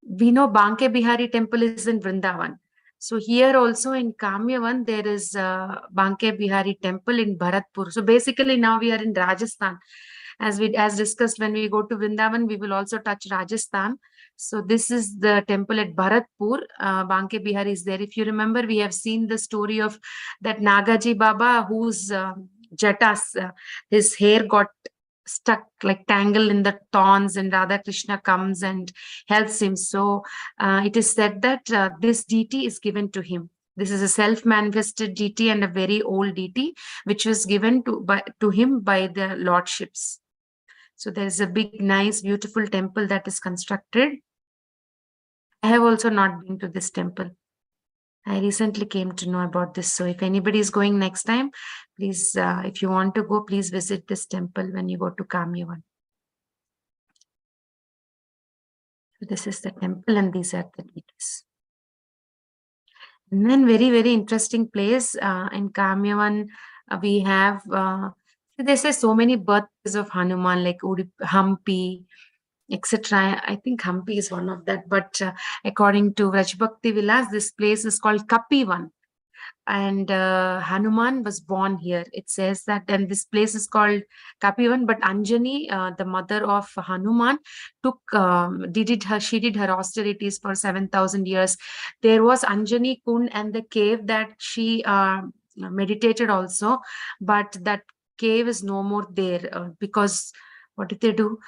we know Banke Bihari temple is in Vrindavan. So here also in Kamyavan, there is Banke Bihari temple in Bharatpur. So basically now we are in Rajasthan. As discussed, when we go to Vrindavan, we will also touch Rajasthan. So this is the temple at Bharatpur. Banke Bihari is there. If you remember, we have seen the story of that Nagaji Baba, whose jatas, his hair got stuck, like tangled in the thorns, and Radha Krishna comes and helps him. So it is said that this deity is given to him. This is a self-manifested deity and a very old deity, which was given to him by the lordships. So there is a big, nice, beautiful temple that is constructed. I have also not been to this temple. I recently came to know about this. So if anybody is going next time, please, if you want to go, please visit this temple when you go to Kamyavan. So this is the temple, and these are the deities. And then very, very interesting place in Kamyavan, we have, they say so many birthplaces of Hanuman, like Hampi, etc. I think Hampi is one of that, but according to Rajbhakti Vilas, this place is called Kapivan, and Hanuman was born here. It says that, and this place is called Kapivan, but Anjani, the mother of Hanuman, she did her austerities for 7,000 years. There was Anjani Kund and the cave that she meditated also, but that cave is no more there because what did they do?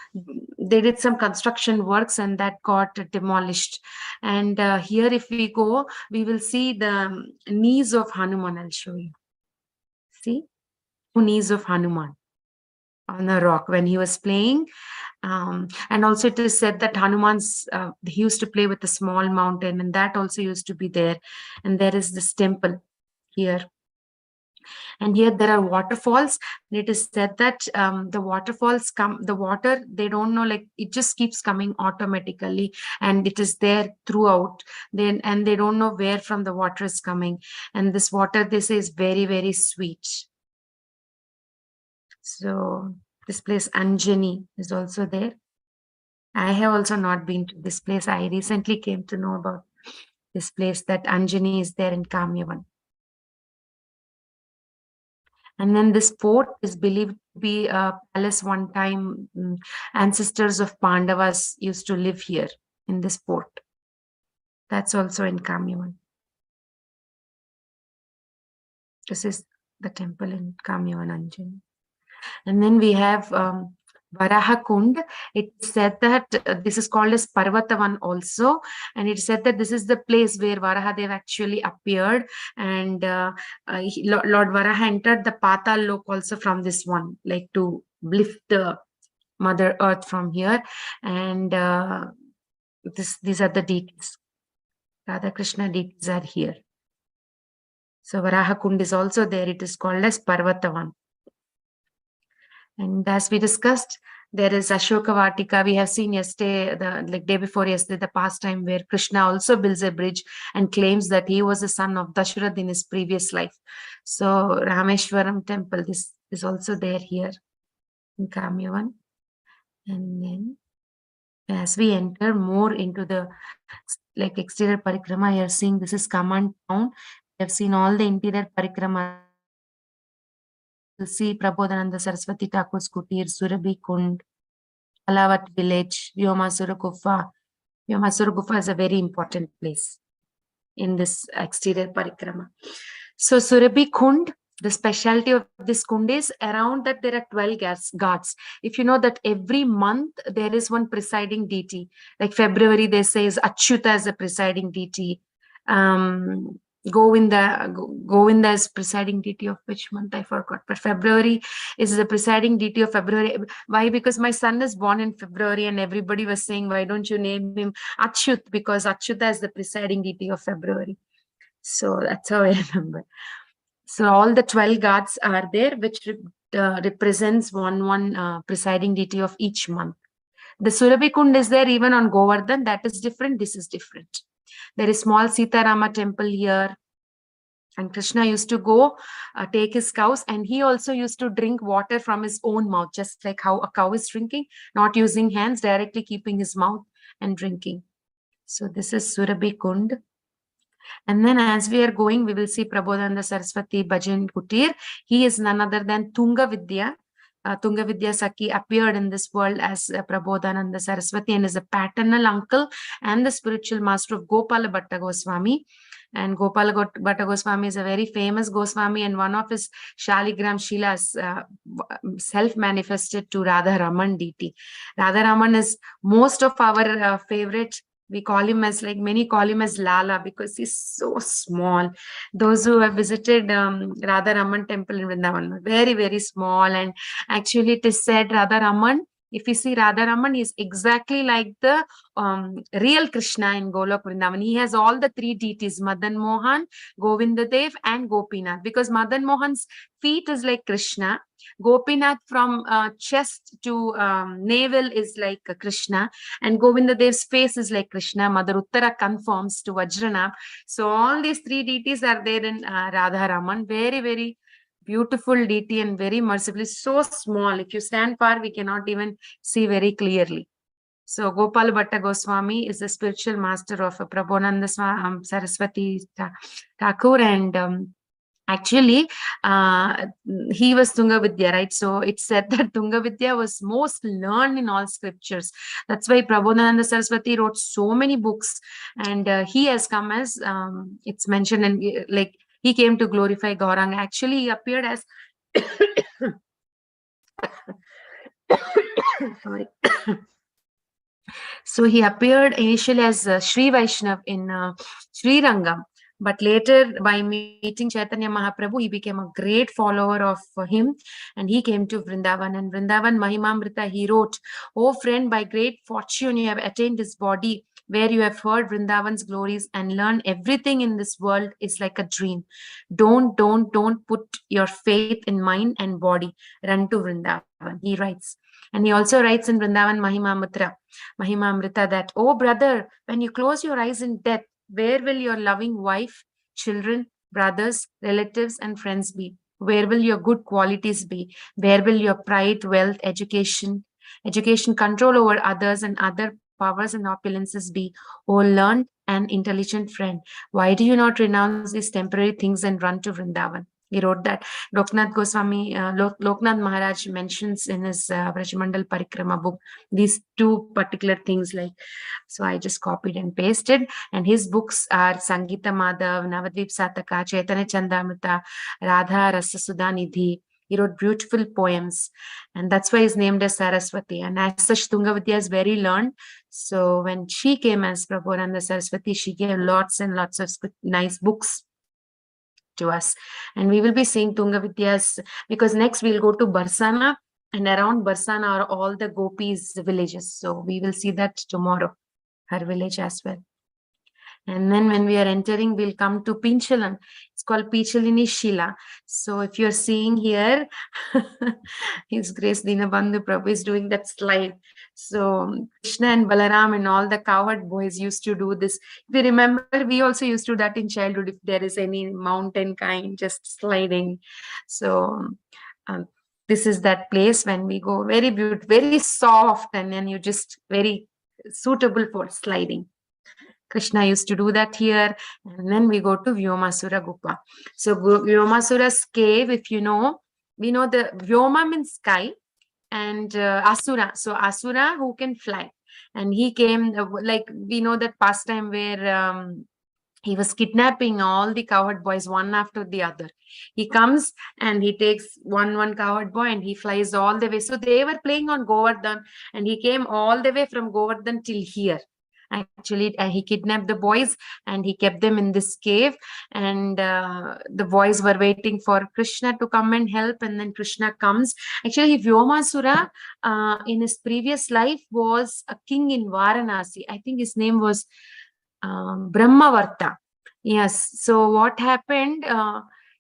They did some construction works, and that got demolished. And here, if we go, we will see the knees of Hanuman. I'll show you. See? 2 knees of Hanuman on a rock when he was playing. And also it is said that Hanuman's, he used to play with a small mountain, and that also used to be there. And there is this temple here. And here there are waterfalls. It is said that the waterfalls the water, they don't know, like it just keeps coming automatically, and it is there throughout. And they don't know where from the water is coming. And this water, they say, is very, very sweet. So this place Anjani is also there. I have also not been to this place. I recently came to know about this place, that Anjani is there in Kamyavan. And then this fort is believed to be a palace one time. Ancestors of Pandavas used to live here in this fort. That's also in Kamyavan. This is the temple in Kamyavan, Anjani. And then we have Varaha Kund. It said that this is called as Parvatavan also, and it said that this is the place where Varahadev actually appeared, and Lord Varaha entered the Patal Lok also from this one, like to lift the Mother Earth from here. And these are the deities. Radha Krishna deities are here. So Varaha Kund is also there. It is called as Parvatavan. And as we discussed, there is Ashoka Vatika. We have seen yesterday, day before yesterday, the pastime where Krishna also builds a bridge and claims that he was the son of Dasharath in his previous life. So Rameshwaram temple, this is also there here in Kamyavan. And then as we enter more into the exterior parikrama, you are seeing this is Kaman town. We have seen all the interior parikrama. You'll see Prabodhananda Saraswati Thakur's Kutir, Surabhi Kund, Alavat village, Vyomasura Gufa. Vyomasura Gufa is a very important place in this exterior parikrama. So Surabhi Kund, the specialty of this kund is around that there are 12 guards. If you know that every month there is one presiding deity, like February they say is Achyuta as a presiding deity. Govinda is presiding deity of which month? I forgot. But February is the presiding deity of February. Why? Because my son is born in February, and everybody was saying, why don't you name him Achyut? Because Achyuta is the presiding deity of February. So that's how I remember. So all the 12 gods are there, which represents one presiding deity of each month. The Surabhi Kund is there even on Govardhan. That is different. This is different. There is small Sita Rama temple here. And Krishna used to go take his cows, and he also used to drink water from his own mouth, just like how a cow is drinking, not using hands, directly keeping his mouth and drinking. So this is Surabhi Kund. And then as we are going, we will see Prabodhananda Saraswati Bhajan Kutir. He is none other than Tunga Vidya. Tunga Vidya Saki appeared in this world as Prabodhananda Saraswati and is a paternal uncle and the spiritual master of Gopala Bhatta Goswami. And Gopala Bhatta Goswami is a very famous Goswami, and one of his Shaligram Shilas self-manifested to Radha Raman deity. Radha Raman is most of our favorite. We call him as, like many call him as Lala, because he's so small. Those who have visited Radha Raman temple in Vrindavan, very, very small. And actually it is said Radha Raman, if you see Radha Raman, is exactly like the real Krishna in Golok Vrindavan. He has all the three deities, Madan Mohan, Govinda Dev and Gopinath, because Madan Mohan's feet is like Krishna. Gopinath from chest to navel is like Krishna, and Govinda Dev's face is like Krishna. Mother Uttara conforms to Vajranab. So all these three deities are there in Radha Raman. Very, very beautiful deity and very mercifully, so small. If you stand far, we cannot even see very clearly. So Gopal Bhatta Goswami is the spiritual master of Prabodhananda Saraswati Thakur, and actually, he was Tunga Vidya, right? So it's said that Tunga Vidya was most learned in all scriptures. That's why Prabodhananda Saraswati wrote so many books, and he has come as it's mentioned in, like, he came to glorify Gauranga. Actually, he appeared as sorry. So he appeared initially as Sri Vaishnav in Sri Rangam. But later, by meeting Chaitanya Mahaprabhu, he became a great follower of him, and he came to Vrindavan. And Vrindavan Mahimamrita, he wrote, "Oh friend, by great fortune you have attained this body, where you have heard Vrindavan's glories and learned everything in this world is like a dream. Don't put your faith in mind and body. Run to Vrindavan," he writes. And he also writes in Vrindavan Mahimamrita that, "Oh brother, when you close your eyes in death, where will your loving wife, children, brothers, relatives, and friends be? Where will your good qualities be? Where will your pride, wealth, education, control over others, and other powers and opulences be? O learned and intelligent friend, why do you not renounce these temporary things and run to Vrindavan?" He wrote that. Loknath Goswami, Loknath Maharaj mentions in his Vrajamandal Parikrama book these two particular things. Like, so I just copied and pasted. And his books are Sangita Madhav, Navadvip Sataka, Chaitanya Chandamrita, Radha Rasa Sudhanidhi. He wrote beautiful poems, and that's why he's named as Saraswati. And as such, Tunga Vidya is very learned. So when she came as Prabodhananda Saraswati, she gave lots and lots of nice books to us. And we will be seeing Tunga Vidyas, because next we'll go to Barsana, and around Barsana are all the gopis villages. So we will see that tomorrow, her village as well. And then when we are entering, we'll come to Pinchalan. It's called Pinchalini Shila. So if you're seeing here, His Grace Dinabandhu Prabhu is doing that slide. So Krishna and Balaram and all the cowherd boys used to do this. If you remember, we also used to do that in childhood. If there is any mountain kind, just sliding. So this is that place when we go, very beautiful, very soft, and then you just very suitable for sliding. Krishna used to do that here. And then we go to Vyomasura Gupa. So Vyomasura's cave, if you know, we know the Vyoma means sky, and Asura. So Asura who can fly. And he came, like we know that pastime where he was kidnapping all the cowherd boys one after the other. He comes and he takes one cowherd boy and he flies all the way. So they were playing on Govardhan, and he came all the way from Govardhan till here. Actually, he kidnapped the boys and he kept them in this cave, and the boys were waiting for Krishna to come and help, and then Krishna comes. Actually, Vyomasura in his previous life was a king in Varanasi. I think his name was Brahmavarta. Yes. So what happened?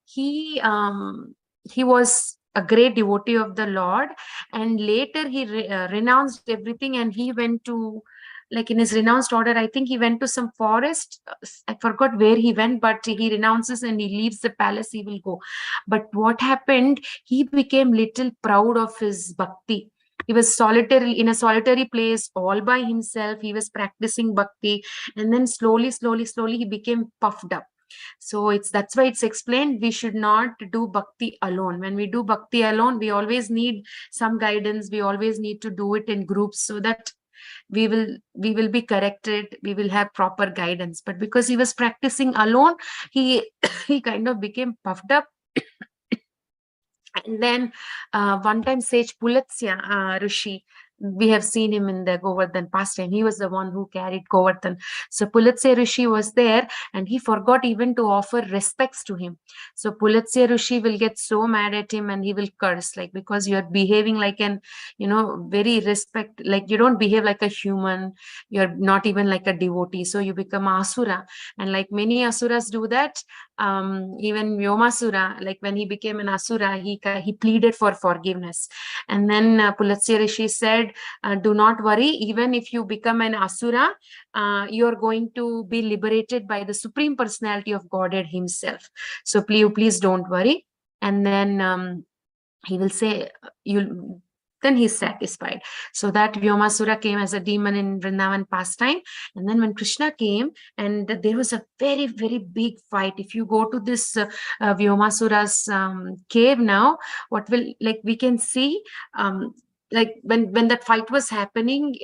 He was a great devotee of the Lord, and later he renounced everything, and he went to, like, in his renounced order, I think he went to some forest. I forgot where he went, but he renounces and he leaves the palace. He will go. But what happened? He became little proud of his bhakti. He was in a solitary place all by himself. He was practicing bhakti, and then slowly he became puffed up. So that's why it's explained we should not do bhakti alone. When we do bhakti alone, we always need some guidance. We always need to do it in groups, so that we will be corrected, we will have proper guidance. But because he was practicing alone, he he kind of became puffed up. And then one time sage Pulatsya Rishi, we have seen him in the Govardhan pastime. He was the one who carried Govardhan. So Pulatsya Rishi was there, and he forgot even to offer respects to him. So Pulatsya Rishi will get so mad at him, and he will curse, like, because you're behaving like an, very like you don't behave like a human. You're not even like a devotee. So you become Asura. And like many Asuras do that, even Vyomasura, like when he became an Asura, he pleaded for forgiveness. And then Pulatsya Rishi said, do not worry, even if you become an Asura, you're going to be liberated by the Supreme Personality of Godhead himself. So please don't worry. And then he will say, then he's satisfied. So that Vyomasura came as a demon in Vrindavan pastime. And then when Krishna came, and there was a very, very big fight. If you go to this Vyomasura's cave now, we can see, like when that fight was happening,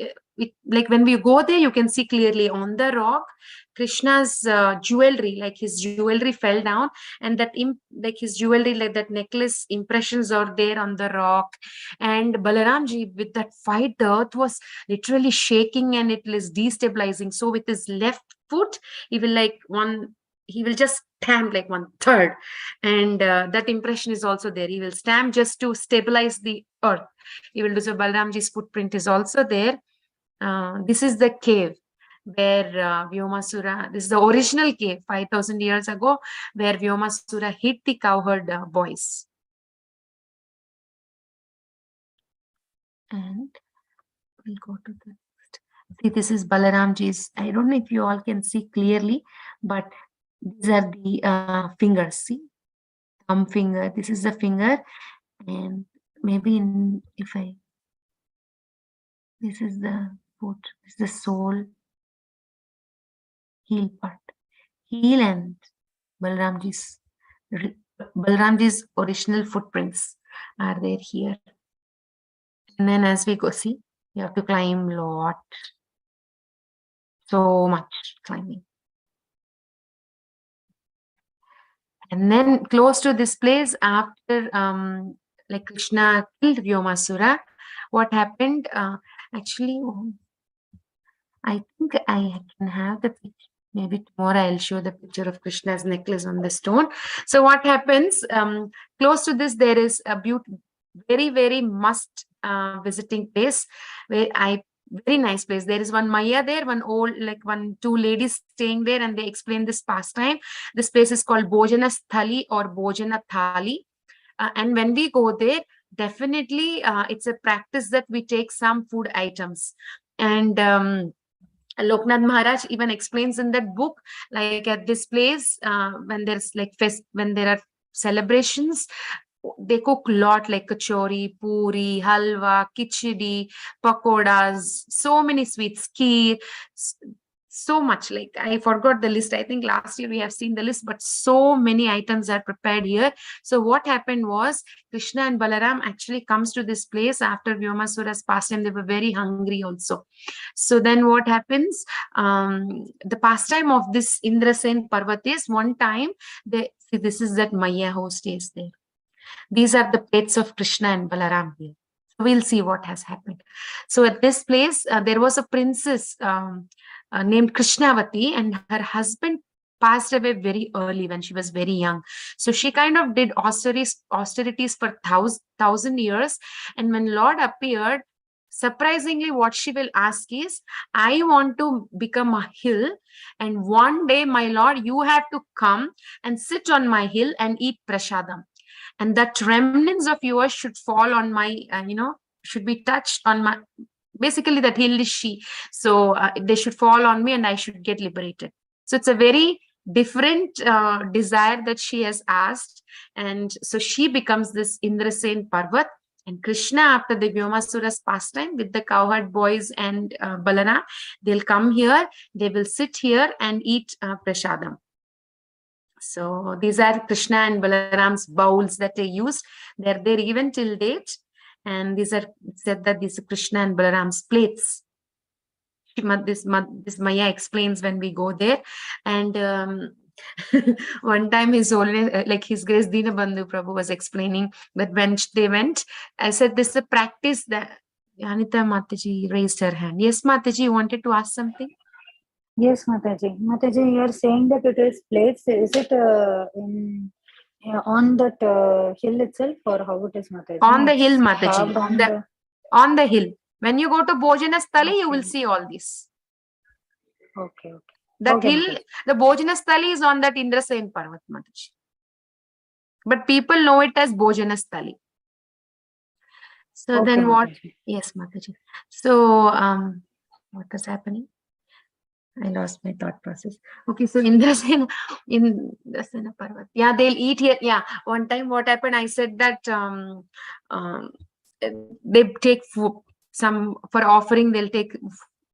like when we go there, you can see clearly on the rock, Krishna's jewelry, like his jewelry fell down, and that like his jewelry, like that necklace impressions are there on the rock. And Balaramji, with that fight, the earth was literally shaking and it was destabilizing. So with his left foot, he will just stamp like 1/3, and that impression is also there. He will stamp just to stabilize the earth. He will do so. Balaramji's footprint is also there. This is the cave where Vyomasura, this is the original cave 5,000 years ago, where Vyomasura hit the cowherd boys. And we'll go to the next. See, this is Balaramji's. I don't know if you all can see clearly, but these are the fingers. See, thumb finger. This is the finger, and maybe this is the foot. This is the sole, heel part, heel, and Balaramji's original footprints are there here. And then as we go, see, you have to climb a lot. So much climbing. And then close to this place, after like Krishna killed Vyomasura, what happened? Actually, I think I can have the picture. Maybe tomorrow I'll show the picture of Krishna's necklace on the stone. So what happens? Close to this, there is a very, very must visiting place where very nice place. There is one Maya there, two ladies staying there, and they explain this pastime. This place is called Bojana Sthali or Bojana Thali. And when we go there, definitely it's a practice that we take some food items. And Loknath Maharaj even explains in that book, like at this place, when there are celebrations, they cook a lot, like kachori, puri, halwa, khichdi, pakodas, so many sweets, kheer, so much. Like I forgot the list. I think last year we have seen the list, but so many items are prepared here. So what happened was Krishna and Balaram actually comes to this place after Vyomasura's pastime. They were very hungry also. So then what happens? The pastime of this Indrasen Parvat is one time this is that Maya who stays there. These are the plates of Krishna and Balaram here. So we'll see what has happened. So at this place, there was a princess named Krishnavati, and her husband passed away very early when she was very young. So she kind of did austerities for thousand years. And when Lord appeared, surprisingly, what she will ask is, I want to become a hill, and one day, my Lord, you have to come and sit on my hill and eat prasadam. And that remnants of yours should fall on my, should be touched on my, basically that hill is she. So they should fall on me and I should get liberated. So it's a very different desire that she has asked. And so she becomes this Indrasen Parvat. And Krishna, after the Vyomasura's pastime with the cowherd boys and Balaram, they'll come here, they will sit here and eat prasadam. So these are Krishna and Balaram's bowls that they used. They're there even till date. And these are said that these are Krishna and Balaram's plates. This Maya explains when we go there. And one time His Holiness, like His Grace Dinabandhu Prabhu was explaining that when they went, I said this is a practice that Anita Mataji raised her hand. Yes, Mataji, you wanted to ask something? Yes, Mataji. Mataji, you are saying that it is plates. Is it on that hill itself, or how it is, Mataji? On the hill, Mataji. Carved on the hill. When you go to Bhojana Sthali, you will see all this. Okay. That Okay, hill, the Bhojana Sthali is on that Indrasen Parvat, Mataji. But people know it as Bhojana Sthali. So Okay, then what? Mataji. Yes, Mataji. So what was happening? I lost my thought process. Okay, so Indrasena Parvat. Yeah, they'll eat here. Yeah, one time what happened, I said that they take some for offering, they'll take,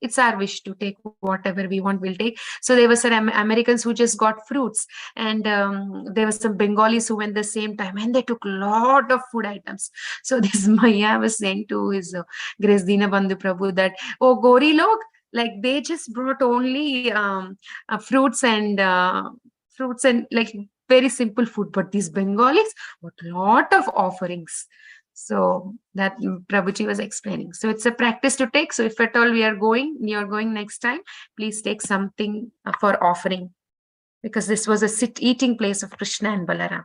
it's our wish to take whatever we want, we'll take. So there were some Americans who just got fruits, and there were some Bengalis who went the same time, and they took a lot of food items. So this Maya was saying to His Grace Dinabandhu Prabhu that, oh, Gori log, like they just brought only fruits and like very simple food, but these Bengalis got a lot of offerings. So that Prabhuji was explaining. So it's a practice to take. So if at all you're going next time, please take something for offering, because this was a eating place of Krishna and Balaram.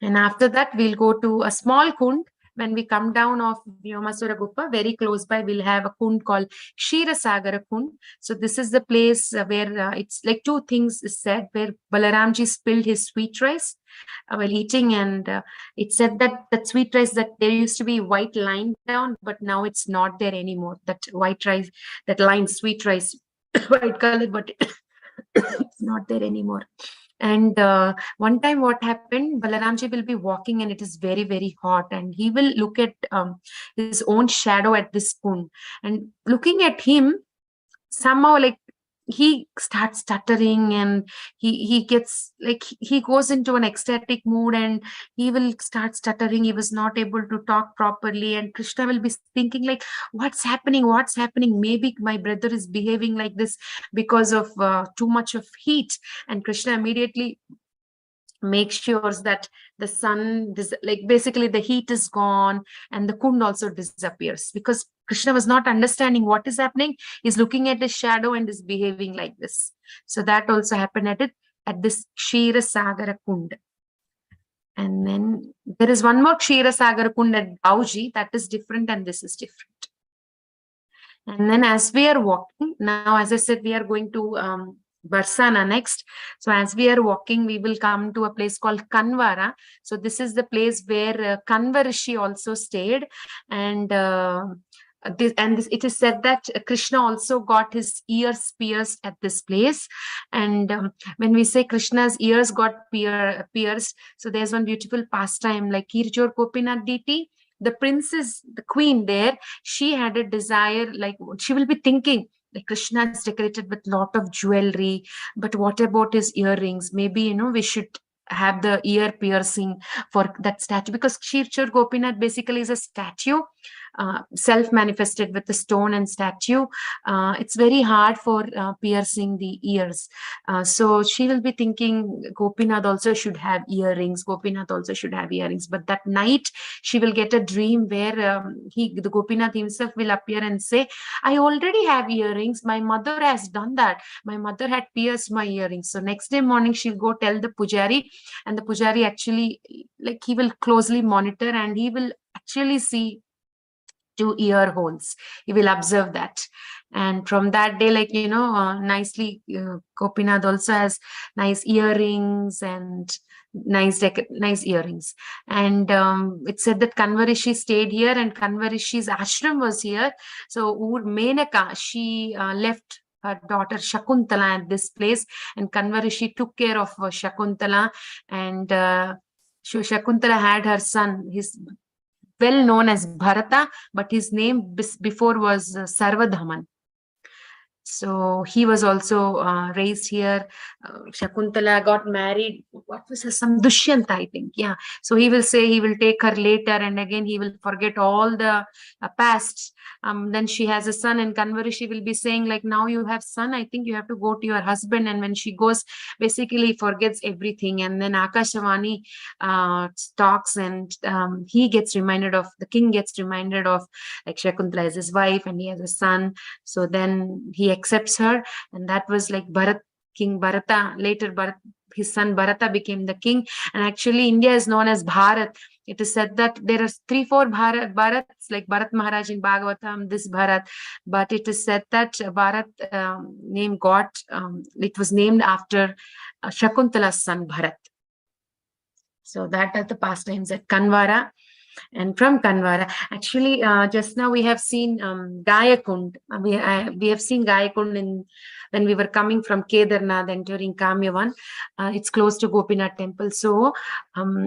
And after that, we'll go to a small kund. When we come down of Vyomasura Gufa, very close by, we'll have a kund called Ksheerasagara Kund. So this is the place where it's like two things is said, where Balaramji spilled his sweet rice while eating, and it said that that sweet rice, that there used to be white line down, but now it's not there anymore. That white rice, that line sweet rice, white color, but it's not there anymore. And one time what happened, Balaramji will be walking and it is very, very hot, and he will look at his own shadow at this kund, and looking at him, somehow like he starts stuttering, and he gets like, he goes into an ecstatic mood and he will start stuttering. He was not able to talk properly, and Krishna will be thinking like, what's happening, maybe my brother is behaving like this because of too much of heat. And Krishna immediately make sure that the sun, like basically the heat is gone, and the kund also disappears, because Krishna was not understanding what is happening. He's looking at his shadow and is behaving like this. So that also happened at this Ksheerasagara Kund. And then there is one more Ksheerasagara Kund at Bauji, that is different, and this is different. And then as we are walking, now as I said, we are going to Barsana next. So as we are walking, we will come to a place called Kanvara. So this is the place where Kanva Rishi also stayed, and it is said that Krishna also got his ears pierced at this place. And when we say Krishna's ears got pierced, so there's one beautiful pastime like Kirjor Gopinath Diti. The princess, the queen there, she had a desire, like she will be thinking, like Krishna is decorated with lot of jewelry, but what about his earrings? Maybe, we should have the ear piercing for that statue, because Kirjor Gopinath basically is a statue self-manifested with the stone and statue, it's very hard for piercing the ears. So she will be thinking Gopinath also should have earrings. Gopinath also should have earrings. But that night she will get a dream where the Gopinath himself will appear and say, I already have earrings. My mother has done that. My mother had pierced my earrings. So next day morning she'll go tell the pujari, and the pujari actually, like, he will closely monitor and he will actually see 2 ear holes. He will observe that. And from that day, like, nicely, Gopinath also has nice earrings and nice earrings. And it said that Kanvarishi stayed here and Kanvarishi's ashram was here. So Menaka, she left her daughter Shakuntala at this place, and Kanvarishi took care of Shakuntala. And Shakuntala had her son, his well known as Bharata, but his name before was Sarvadhaman. So he was also raised here. Shakuntala got married. What was her? Some Dushyanta, I think. Yeah. So he will say he will take her later, and again he will forget all the past. Then she has a son, and Kanvarishi will be saying, like, now you have son, I think you have to go to your husband. And when she goes, basically forgets everything. And then Akashavani talks, and he gets reminded of, the king gets reminded of, like, Shakuntala is his wife and he has a son. So then he accepts her, and that was like King Bharata. Later, his son Bharata became the king. And actually, India is known as Bharat. It is said that there are 3-4 Bharats, like Bharat Maharaj in Bhagavatam, this Bharat. But it is said that Bharat name it was named after Shakuntala's son Bharat. So that are the pastimes at Kanvara. And from Kanvara, actually, just now we have seen Gayakund. We have seen Gayakund when we were coming from Kedarnath entering Kamyavan. It's close to Gopinath temple. So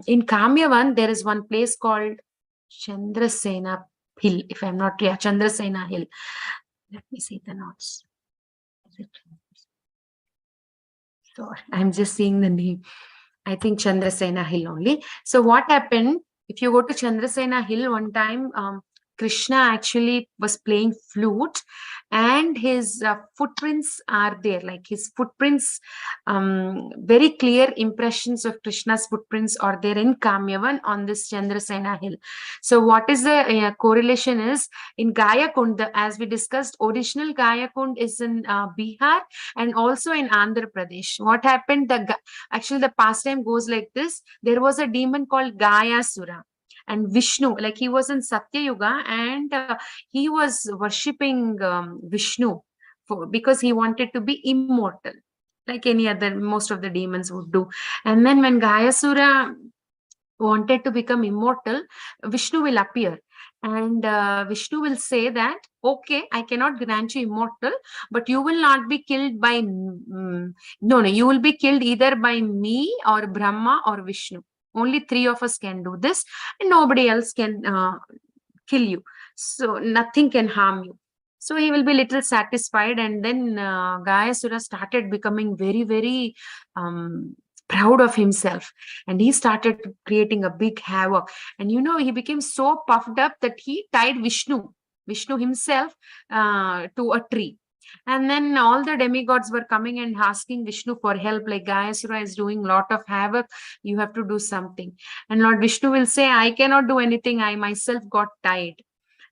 in Kamyavan, there is one place called Chandrasena Hill, if I'm not clear. Chandrasena Hill. Let me see the notes. So I'm just seeing the name. I think Chandrasena Hill only. So what happened? If you go to Chandrasena Hill one time, Krishna actually was playing flute, and his footprints are there, like his footprints, very clear impressions of Krishna's footprints are there in Kamyavan on this Chandrasena Hill. So what is the correlation is, in Gayakund, as we discussed, original Gayakund is in Bihar and also in Andhra Pradesh. What happened? Actually, the pastime goes like this. There was a demon called Gayasura. And Vishnu, like, he was in Satya Yuga, and he was worshipping Vishnu because he wanted to be immortal, like any other, most of the demons would do. And then when Gayasura wanted to become immortal, Vishnu will appear. And Vishnu will say that, okay, I cannot grant you immortal, but you will not be killed by, you will be killed either by me or Brahma or Vishnu. Only 3 of us can do this, and nobody else can kill you. So nothing can harm you. So he will be little satisfied. And then Gayasura started becoming very, very proud of himself, and he started creating a big havoc. And he became so puffed up that he tied Vishnu himself to a tree. And then all the demigods were coming and asking Vishnu for help, like, Gayasura is doing a lot of havoc, you have to do something. And Lord Vishnu will say, I cannot do anything, I myself got tied.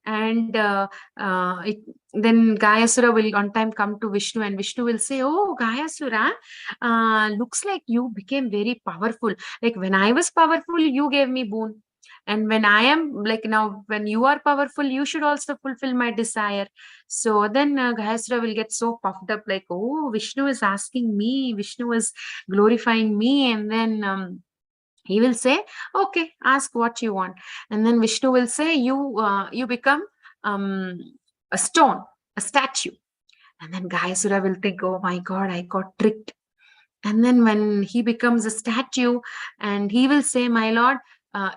And then Gayasura will on time come to Vishnu, and Vishnu will say, oh, Gayasura, looks like you became very powerful. Like, when I was powerful, you gave me boon. And when I am, like, now, when you are powerful, you should also fulfill my desire. So then Gayasura will get so puffed up, like, oh, Vishnu is asking me, Vishnu is glorifying me. And then he will say, okay, ask what you want. And then Vishnu will say, you become a stone, a statue. And then Gayasura will think, oh my God, I got tricked. And then when he becomes a statue, and he will say, my Lord,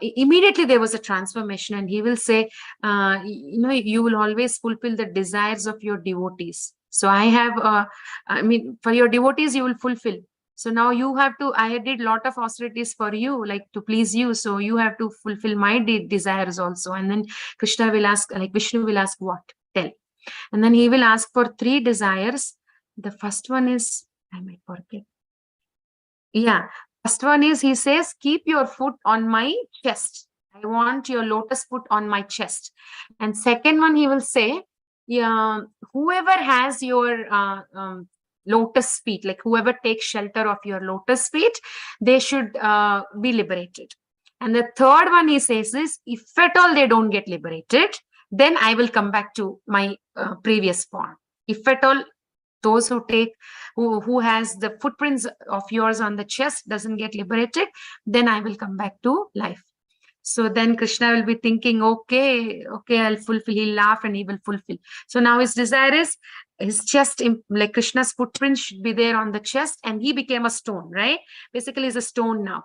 immediately there was a transformation, and he will say, you will always fulfill the desires of your devotees. So I have, for your devotees, you will fulfill. So now you have to, I did lot of austerities for you, like to please you. So you have to fulfill my desires also. And then Krishna will ask, like Vishnu will ask, what? Tell. And then he will ask for 3 desires. The first one is, I might forget. Yeah. First one is, he says, keep your foot on my chest. I want your lotus foot on my chest. And second one, he will say, yeah, whoever has your lotus feet, like whoever takes shelter of your lotus feet, they should be liberated. And the third one he says is, if at all they don't get liberated, then I will come back to my previous form. If at all those who has the footprints of yours on the chest doesn't get liberated, then I will come back to life. So then Krishna will be thinking, okay, I'll fulfill. He'll laugh and he will fulfill. So now his desire is his chest, like Krishna's footprint should be there on the chest, and he became a stone, right? Basically, he's a stone now.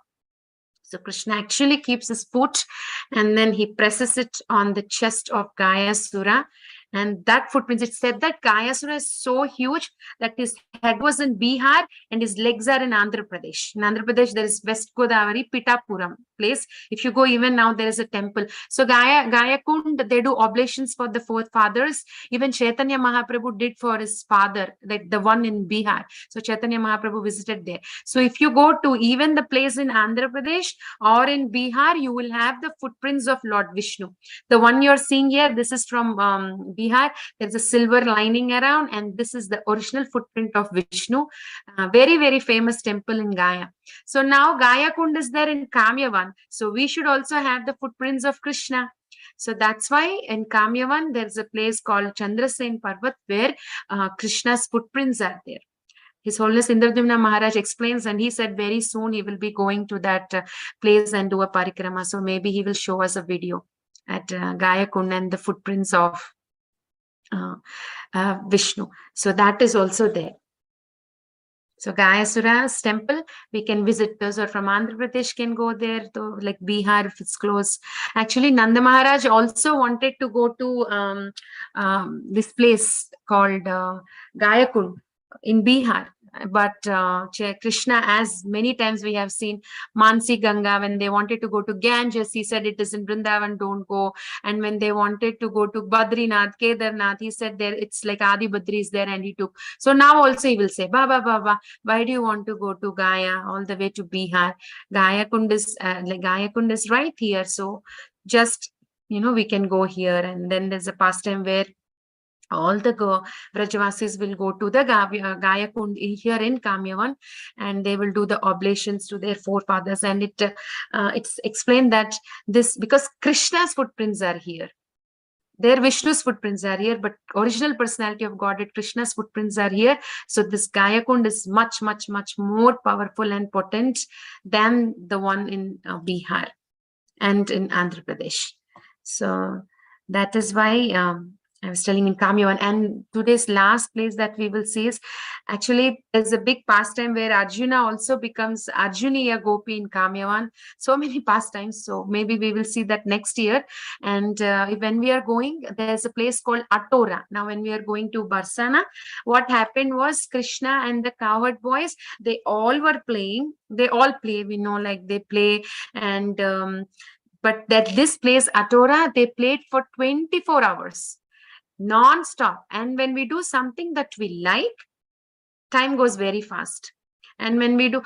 So Krishna actually keeps his foot and then he presses it on the chest of Gayasura. And that footprints, it said that Gayasura is so huge that his head was in Bihar and his legs are in Andhra Pradesh. In Andhra Pradesh, there is West Godavari, Pitapuram place. If you go even now, there is a temple. So Gayakund, they do oblations for the forefathers. Even Chaitanya Mahaprabhu did for his father, like the one in Bihar. So Chaitanya Mahaprabhu visited there. So if you go to even the place in Andhra Pradesh or in Bihar, you will have the footprints of Lord Vishnu. The one you're seeing here, this is from Bihar. There's a silver lining around, and this is the original footprint of Vishnu. Very, very famous temple in Gaya. So now Gaya Kund is there in Kamyavan. So we should also have the footprints of Krishna. So that's why in Kamyavan, there's a place called Chandrasen Parvat where Krishna's footprints are there. His Holiness Indradyumna Maharaj explains, and he said very soon he will be going to that place and do a parikrama. So maybe he will show us a video at Gaya Kund and the footprints of Vishnu. So that is also there. So Gayasura's temple, we can visit. Those who are from Andhra Pradesh can go there, to like Bihar if it's close. Actually, Nanda Maharaj also wanted to go to this place called Gayakund in Bihar. But Krishna, as many times we have seen, Mansi Ganga, when they wanted to go to Ganges, he said it is in Vrindavan, don't go. And when they wanted to go to Badrinath, Kedarnath, he said there it's like Adi Badri is there, and he took. So now also he will say, Baba, why do you want to go to Gaya all the way to Bihar? Gaya Kund is right here. So just, we can go here. And then there's a pastime where all the Vrajavasis will go to the Gaya Kund here in Kamyavan, and they will do the oblations to their forefathers. And it's explained that this, because Krishna's footprints are here, their Vishnu's footprints are here, but original personality of Godhead, Krishna's footprints are here. So this Gaya Kund is much, much, much more powerful and potent than the one in Bihar and in Andhra Pradesh. So that is why I was telling in Kamyavan. And today's last place that we will see is actually there's a big pastime where Arjuna also becomes Arjuniya Gopi in Kamyavan. So many pastimes. So maybe we will see that next year. And when we are going, there's a place called Atora. Now, when we are going to Barsana, what happened was Krishna and the cowherd boys, they all were playing. They all play, like they play. And but that this place, Atora, they played for 24 hours. Non-stop. And when we do something that we like, time goes very fast. And when we do,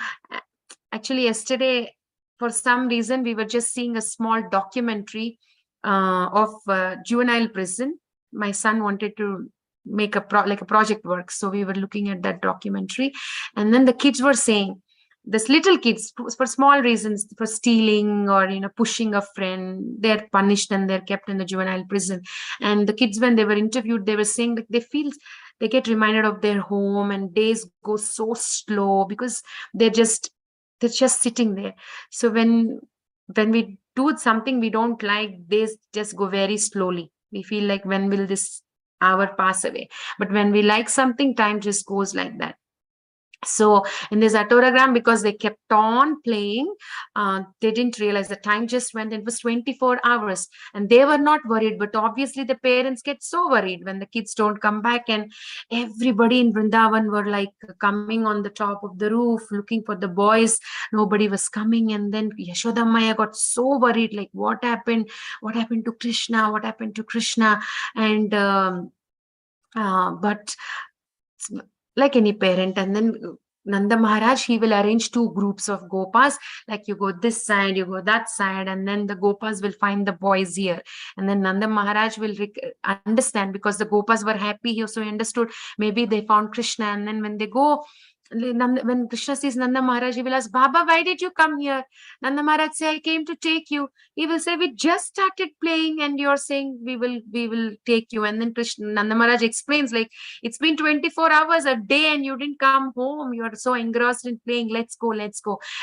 actually yesterday, for some reason, we were just seeing a small documentary of juvenile prison. My son wanted to make a project work. So we were looking at that documentary. And then the kids were saying, this little kids, for small reasons, for stealing or pushing a friend, they're punished and they're kept in the juvenile prison. And the kids, when they were interviewed, they were saying that they get reminded of their home, and days go so slow because they're just sitting there. So when we do something we don't like, days just go very slowly. We feel like, when will this hour pass away? But when we like something, time just goes like that. So in this autogram, because they kept on playing, they didn't realize the time just went. It was 24 hours and they were not worried. But obviously the parents get so worried when the kids don't come back, and everybody in Vrindavan were like coming on the top of the roof looking for the boys. Nobody was coming. And then Yashoda Maya got so worried, like what happened to Krishna, what happened to Krishna? And but like any parent, and then Nanda Maharaj, he will arrange two groups of gopas, like you go this side, you go that side, and then the gopas will find the boys here. And then Nanda Maharaj will understand, because the gopas were happy here, so he understood maybe they found Krishna. And then when they go, when Krishna sees Nanda Maharaj, he will ask, Baba, why did you come here? Nanda Maharaj say, I came to take you. He will say, we just started playing and you're saying we will take you. And then Nanda Maharaj explains, like, it's been 24 hours a day and you didn't come home. You're so engrossed in playing. Let's go.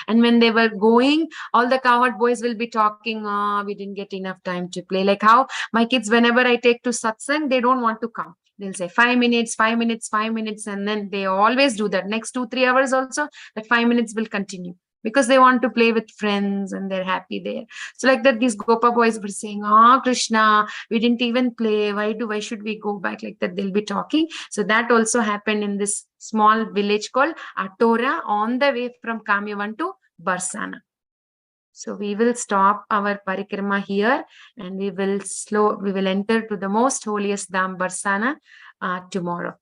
And when they were going, all the cowherd boys will be talking, we didn't get enough time to play. Like how my kids, whenever I take to satsang, they don't want to come. They'll say 5 minutes, 5 minutes, 5 minutes. And then they always do that. Next 2-3 hours also, that 5 minutes will continue, because they want to play with friends and they're happy there. So like that, these Gopa boys were saying, Krishna, we didn't even play. Why should we go back? Like that, they'll be talking. So that also happened in this small village called Atora, on the way from Kamyavan to Barsana. So we will stop our parikrama here, and we will enter to the most holiest Dham Barsana tomorrow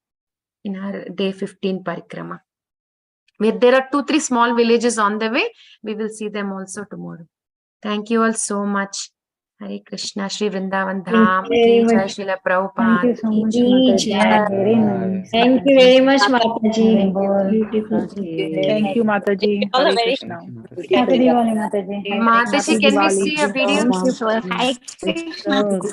in our day 15 parikrama. There are 2-3 small villages on the way. We will see them also tomorrow. Thank you all so much. Hare Krishna, Shri Vrindavan Dham, Ki Jai, Srila Prabhupada. Thank you so much, Ki Mataji. Jai. Very nice. Thank you very much, Mataji. Beautiful. Thank you, Mataji. Hare Krishna. Happy Diwali, Mataji. Mataji, can we see a video? Thank you for Hare Krishna. Yes.